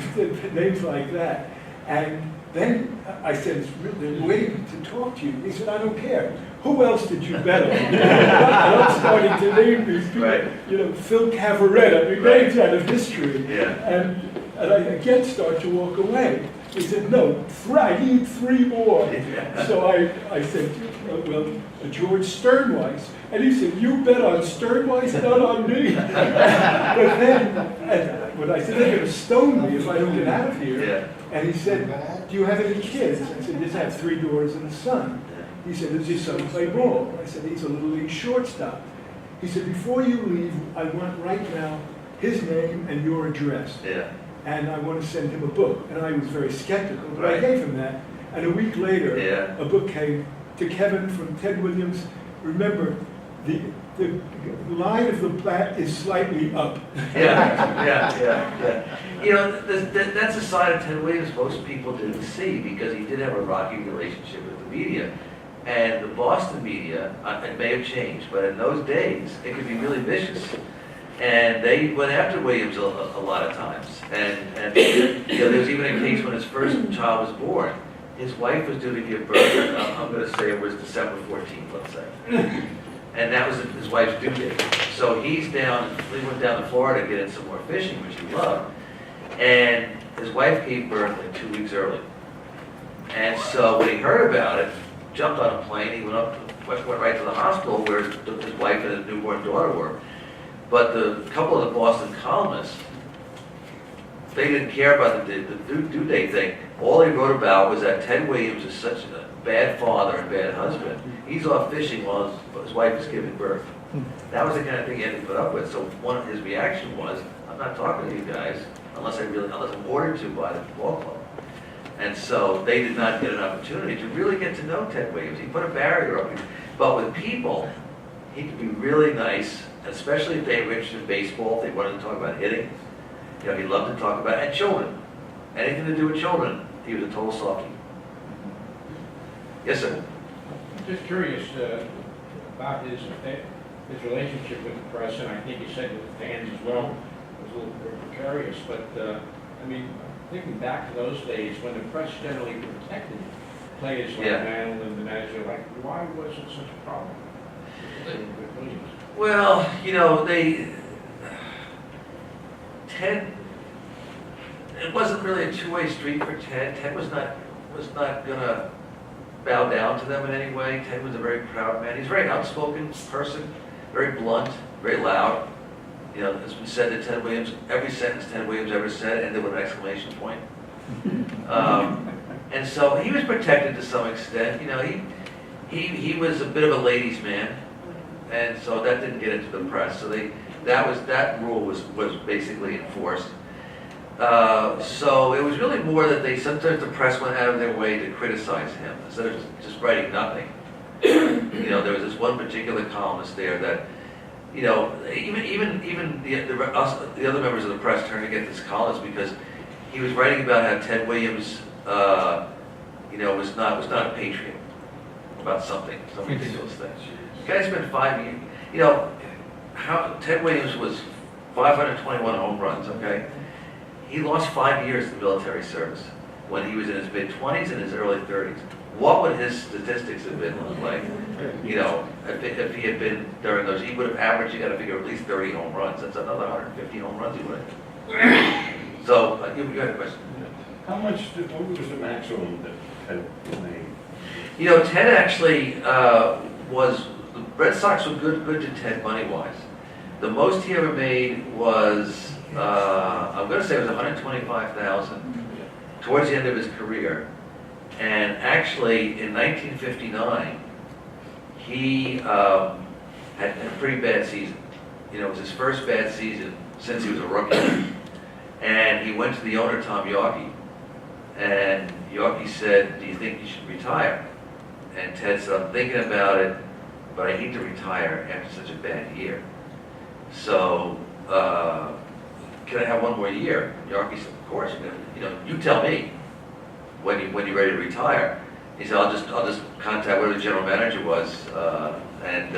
names like that. And then I said, they're waiting to talk to you. He said, I don't care. Who else did you bet on? And I'm starting to name these people. Right. Phil Cavaretta, names out of history. Yeah. And I again start to walk away. He said, no, I need 3 more. Yeah. So I said, well, George Sternweiss. And he said, you bet on Sternweiss, not on me. But then, when I said, they're going to stone me if I don't get out of here. Yeah. And he said, do you have any kids? I said, yes, I have 3 daughters and a son. He said, does your son play ball? I said, he's a little league shortstop. He said, before you leave, I want right now his name and your address. Yeah. And I want to send him a book. And I was very skeptical, but I Right. gave him that. And a week later, Yeah. a book came to Kevin from Ted Williams. Remember, the line of the bat is slightly up. Yeah. That's a side of Ted Williams most people didn't see, because he did have a rocky relationship with the media. And the Boston media, it may have changed, but in those days, it could be really vicious. And they went after Williams a lot of times. And there was even a case when his first child was born. His wife was due to give birth, I'm going to say it was December 14th, let's say. And that was his wife's due date. So he went down to Florida to get in some more fishing, which he loved. And his wife gave birth like 2 weeks early. And so when he heard about it, jumped on a plane, he went right to the hospital where his wife and his newborn daughter were. But the couple of the Boston columnists, they didn't care about the due date thing. All they wrote about was that Ted Williams is such a bad father and bad husband. He's off fishing while his wife is giving birth. That was the kind of thing he had to put up with. So one of his reaction was, I'm not talking to you guys unless I'm ordered to by the ball club. And so they did not get an opportunity to really get to know Ted Williams. He put a barrier up. But with people, he could be really nice, especially if they were interested in baseball, if they wanted to talk about hitting. You know, he loved to talk about, and children. Anything to do with children, he was a total softie. Yes, sir. Just curious about his relationship with the press, and I think he said with the fans as well. It was a little precarious, but I mean, thinking back to those days when the press generally protected players like Mantle and the manager, like, why was it such a problem with Williams? Well, you know, Ted, it wasn't really a two-way street for Ted. Ted was not gonna bow down to them in any way. Ted was a very proud man. He's a very outspoken person, very blunt, very loud. You know, as we said to Ted Williams, every sentence Ted Williams ever said ended with an exclamation point. And so he was protected to some extent. You know, he was a bit of a ladies' man, and so that didn't get into the press. So that rule was basically enforced. So it was really more that sometimes the press went out of their way to criticize him instead of just writing nothing. You know, there was this one particular columnist there that, you know, even the other members of the press turned against this columnist because he was writing about how Ted Williams, you know, was not a patriot about some ridiculous thing. The guy spent 5 years. You know, Ted Williams was 521 home runs. Okay, he lost 5 years in military service when he was in his mid-20s and his early 30s. What would his statistics have been like? You know, if he had been during those, he would have averaged, you got to figure, at least 30 home runs. That's another 150 home runs he would have. So, you had a question. What was the maximum that Ted made? You know, Ted actually the Red Sox were good to Ted money-wise. The most he ever made was, I'm going to say it was $125,000 towards the end of his career. And actually, in 1959, he had a pretty bad season. You know, it was his first bad season since he was a rookie. And he went to the owner, Tom Yawkey, and Yawkey said, do you think you should retire? And Ted said, I'm thinking about it, but I hate to retire after such a bad year. So, can I have one more year? Yawkey said, of course. You know, you tell me when you're ready to retire. He said, I'll just contact whatever the general manager was, and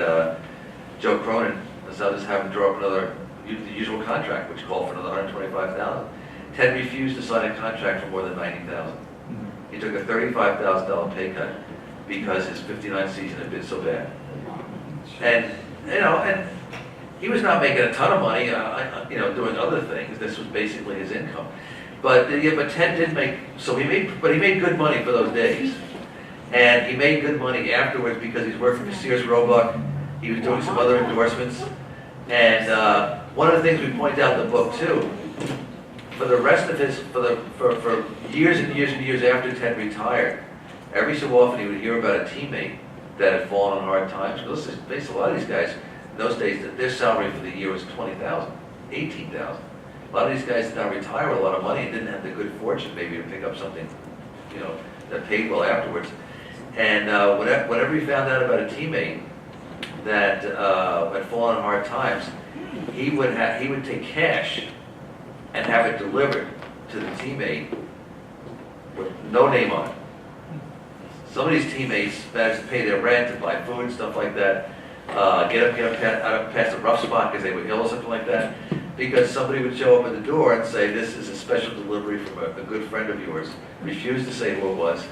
Joe Cronin. So I'll just have him draw up the usual contract, which called for another $125,000. Ted refused to sign a contract for more than $90,000. He took a $35,000 pay cut because his '59 season had been so bad. And you know, and he was not making a ton of money, you know, doing other things. This was basically his income. But Ted did make, he made good money for those days. And he made good money afterwards because he's working for Sears Roebuck. He was doing some other endorsements. And one of the things we point out in the book too, for the rest of his, for years and years and years after Ted retired, every so often he would hear about a teammate that had fallen on hard times. Let's just face a lot of these guys, in those days, their salary for the year was $20,000, $18,000. A lot of these guys did not retire with a lot of money and didn't have the good fortune maybe to pick up something, you know, that paid well afterwards. And whenever he found out about a teammate that had fallen on hard times, he would take cash and have it delivered to the teammate with no name on it. Some of these teammates managed to pay their rent and buy food and stuff like that, get up past a rough spot because they were ill or something like that, because somebody would show up at the door and say, this is a special delivery from a good friend of yours, refuse to say who it was.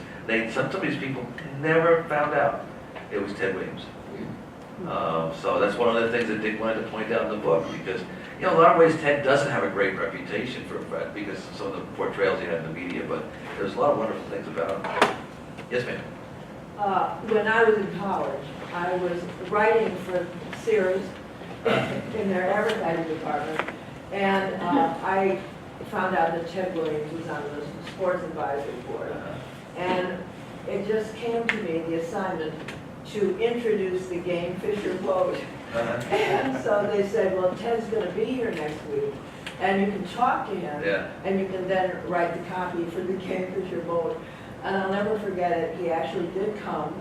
Some of these people never found out it was Ted Williams. So that's one of the things that Dick wanted to point out in the book, because, you know, in a lot of ways Ted doesn't have a great reputation because of some of the portrayals he had in the media, but there's a lot of wonderful things about him. Yes, ma'am. When I was in college, I was writing for Sears in their advertising department, and I found out that Ted Williams was on the sports advisory board. And it just came to me, the assignment, to introduce the Game Fisher boat. And so they said, well, Ted's going to be here next week, and you can talk to him, Yeah. and you can then write the copy for the Game Fisher boat. And I'll never forget it, he actually did come,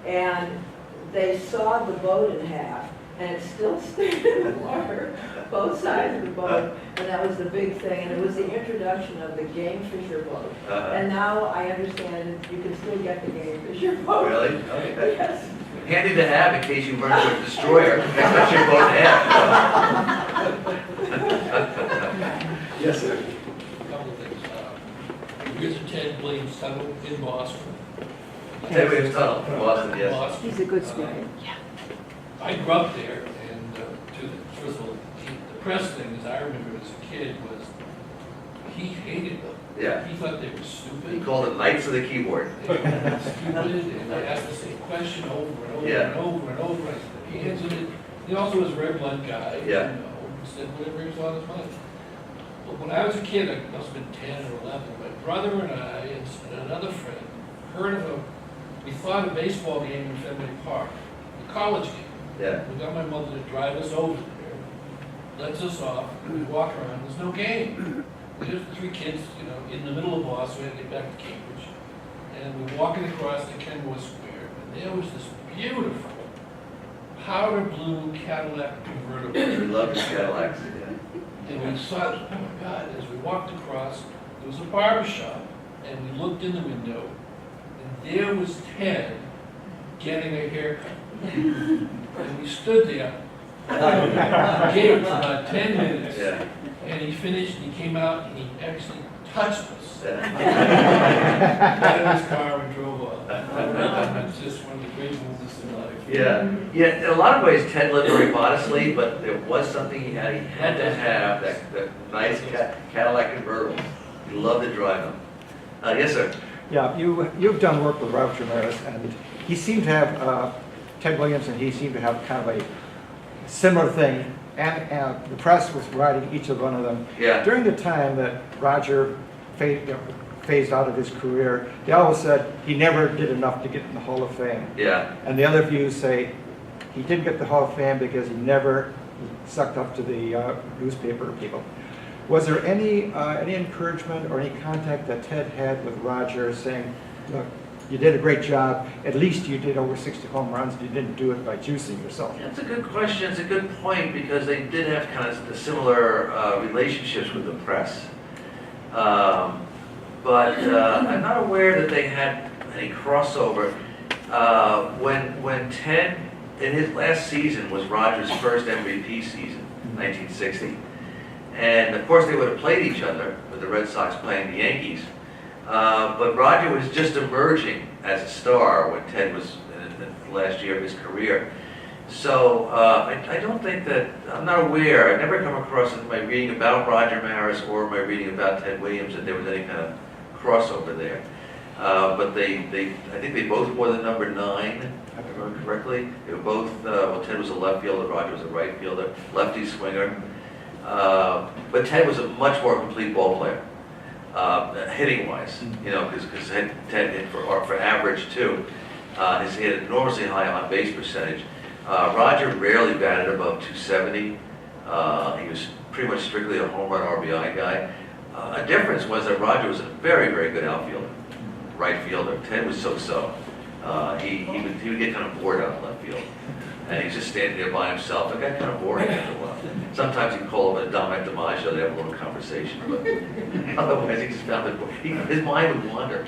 and they sawed the boat in half, and it still stayed in the water, both sides of the boat, and that was the big thing, and it was the introduction of the Game Fisher boat. And now I understand you can still get the Game Fisher boat. Really? Okay. Yes. Handy to have in case you run into a destroyer. That's your boat in half. Yes, sir. A couple of things. Here's a Ted Williams tunnel in Boston. Ted Williams Tunnel, in Boston, yes. Boston. He's a good sport. I grew up there, and first of all, the press thing, as I remember as a kid, was he hated them. Yeah. He thought they were He stupid. called it Knights of the Keyboard. They were stupid, and I asked the same question over and over Yeah. and over and over. I said, he answered it. He also was a very blunt guy. Yeah. You know, he said whatever he was on his mind. But when I was a kid, I must have been 10 or 11, my brother and I and another friend heard of we thought a baseball game in Fenway Park, a college game. Yeah. We got my mother to drive us over there, lets us off, and we walk around, there's no game. We're just three kids, you know, in the middle of Boston, we had to get back to Cambridge. And we're walking across the Kenmore Square, and there was this beautiful powder blue Cadillac convertible. We love the Cadillacs. And we saw, oh my God, as we walked across, there was a barber shop, and we looked in the window, and there was Ted getting a haircut. And we stood there, gave it for about 10 minutes, Yeah. and he finished, and he came out, and he actually touched us. Yeah. Got in his car and drove off. It's just one of the great moments in life. Yeah, yeah. In a lot of ways, Ted lived very modestly, but there was something he had. He had to have that nice Cadillac convertible. He loved to drive them. Yes, sir. Yeah, you've done work with Robert Ramirez, and he seemed to have, Ted Williams and he seemed to have kind of a similar thing, and the press was writing each of one of them. Yeah. During the time that Roger phased out of his career, they always said he never did enough to get in the Hall of Fame. Yeah. And the other views say he didn't get the Hall of Fame because he never sucked up to the newspaper people. Was there any encouragement or any contact that Ted had with Roger saying, look, you did a great job, at least you did over 60 home runs, you didn't do it by juicing yourself? That's a good question. It's a good point because they did have kind of the similar relationships with the press. But I'm not aware that they had any crossover. When Ted, in his last season, was Roger's first MVP season, 1960. And of course they would have played each other with the Red Sox playing the Yankees. But Roger was just emerging as a star when Ted was in the last year of his career. So I don't think that, I'm not aware, I've never come across in my reading about Roger Maris or my reading about Ted Williams that there was any kind of crossover there. But I think they both wore the number 9, if I remember correctly. They were both, well, Ted was a left fielder, Roger was a right fielder, lefty swinger. But Ted was a much more complete ball player, hitting-wise, you know, because Ted hit for average too. He had enormously high on-base percentage. Roger rarely batted above 270. He was pretty much strictly a home run RBI guy. A difference was that Roger was a very, very good outfielder, right fielder. Ted was so-so. He would get kind of bored out in left field. And he's just standing there by himself. It got kind of boring after a while. Sometimes he'd call him a Dominic DiMaggio, they'd have a little conversation. But otherwise, he just found it boring. His mind would wander.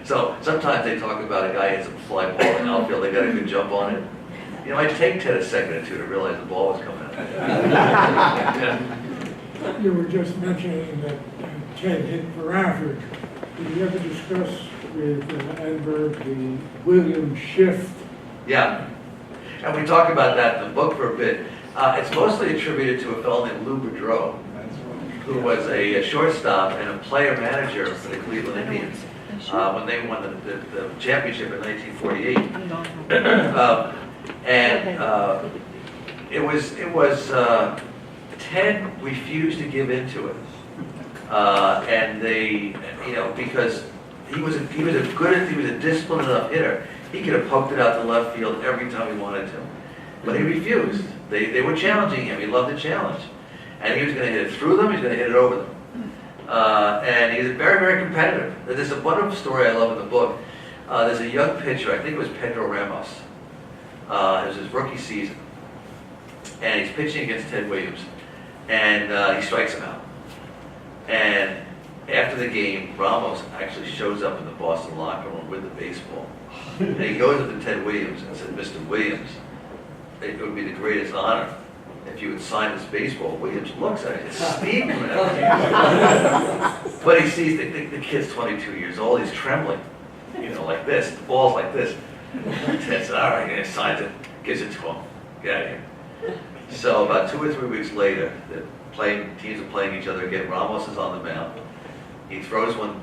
So sometimes they talk about a guy hits a fly ball in the outfield, they got a good jump on it. You know, I'd take Ted a second or two to realize the ball was coming out. Yeah. You were just mentioning that Ted hit for average. Did you ever discuss with Enberg the Williams shift? Yeah. And we talk about that in the book for a bit. It's mostly attributed to a fellow named Lou Boudreau, who was a shortstop and a player manager for the Cleveland Indians. when they won the championship in 1948. It was Ted refused to give into it, and they, because he was a disciplined enough hitter. He could have poked it out to left field every time he wanted to, but he refused. They were challenging him. He loved the challenge, and he was going to hit it through them. He was going to hit it over them, and he was very, very competitive. There's a wonderful story I love in the book. There's a young pitcher. I think it was Pedro Ramos. It was his rookie season, and he's pitching against Ted Williams, and he strikes him out. And after the game, Ramos actually shows up in the Boston locker room with the baseball. And he goes up to Ted Williams and said, "Mr. Williams, it would be the greatest honor if you would sign this baseball." Williams looks at it, it's steam coming out. But he sees the kid's 22 years old, he's trembling, like this, the ball's like this. Ted said, "All right," and he signs it, gives it to him, get out of here. So about 2 or 3 weeks later, the teams are playing each other again. Ramos is on the mound. He throws one,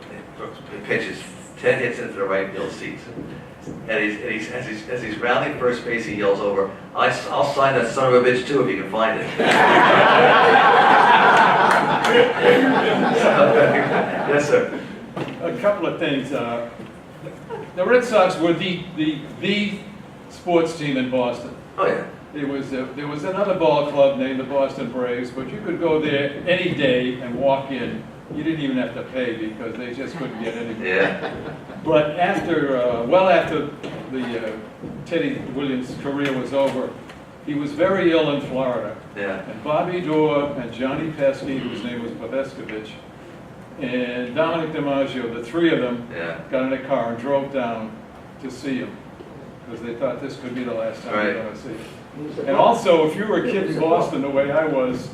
he pitches. Ted hits into the right field seats. And as he's rounding first base, he yells over, "I'll sign that son of a bitch too if you can find it." Yes, sir. A couple of things. The Red Sox were the sports team in Boston. Oh, yeah. There was another ball club named the Boston Braves, but you could go there any day and walk in. You didn't even have to pay because they just couldn't get anybody. Yeah. But well after the Teddy Williams' career was over, he was very ill in Florida. Yeah. And Bobby Dorr and Johnny Pesky, whose name was Poveskovich, and Dominic DiMaggio, the three of them, got in a car and drove down to see him because they thought this could be the last time they were going to see him. And also, if you were a kid in Boston the way I was,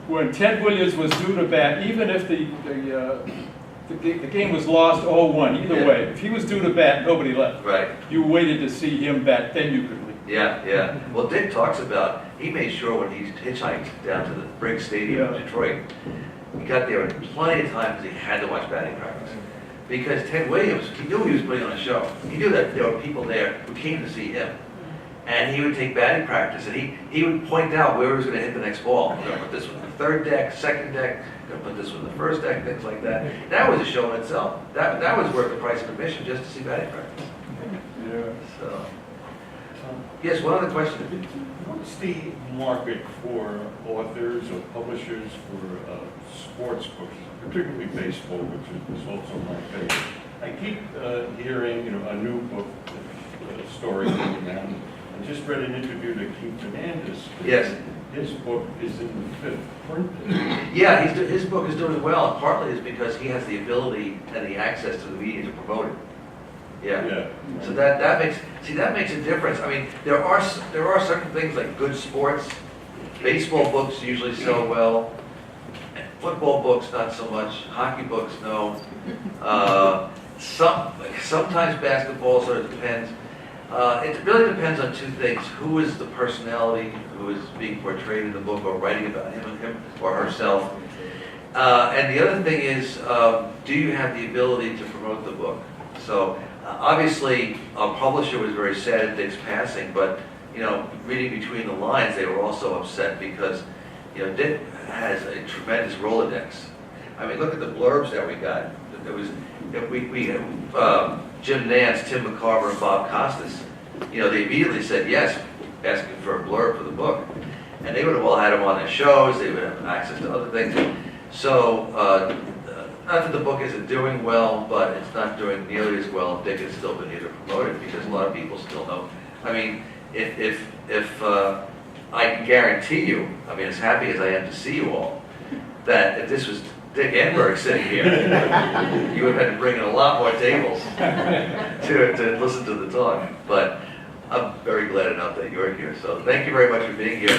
when Ted Williams was due to bat, even if the game was lost 0-1, either way, if he was due to bat, nobody left. Right. You waited to see him bat, then you could leave. Yeah. Well, Dick talks about, he made sure when he hitchhiked down to the Briggs Stadium in Detroit, he got there plenty of times he had to watch batting practice. Because Ted Williams, he knew he was putting on a show. He knew that there were people there who came to see him. And he would take batting practice, and he would point out where he was going to hit the next ball. We're going to put this one in the third deck, second deck, going to put this one in the first deck, things like that. That was a show in itself. That was worth the price of admission just to see batting practice. Yeah. So, yes, one other question. What's the market for authors or publishers for sports books, particularly baseball, which is also my favorite? I keep hearing, a new book, story coming out. I just read an interview to Keith Fernandez. Yes. His book is in the 5th print. Yeah, his book is doing well, and partly is because he has the ability and the access to the media to promote it. Yeah. So that makes a difference. I mean, there are certain things like good sports. Baseball books usually sell well. Football books not so much. Hockey books no. Sometimes basketball sort of depends. It really depends on two things: who is the personality who is being portrayed in the book or writing about him or herself, and the other thing is, do you have the ability to promote the book? So. Obviously, our publisher was very sad at Dick's passing, but reading between the lines, they were also upset because Dick has a tremendous Rolodex. I mean, look at the blurbs that we got. There was we had Jim Nance, Tim McCarver, and Bob Costas. They immediately said yes, asking for a blurb for the book, and they would have all had him on their shows. They would have access to other things. So. Not that the book isn't doing well, but it's not doing nearly as well if Dick has still been here to promote it, because a lot of people still know. I mean, if I can guarantee you, I mean, as happy as I am to see you all, that if this was Dick Enberg sitting here, you would have had to bring in a lot more tables to listen to the talk. But I'm very glad enough that you're here. So thank you very much for being here.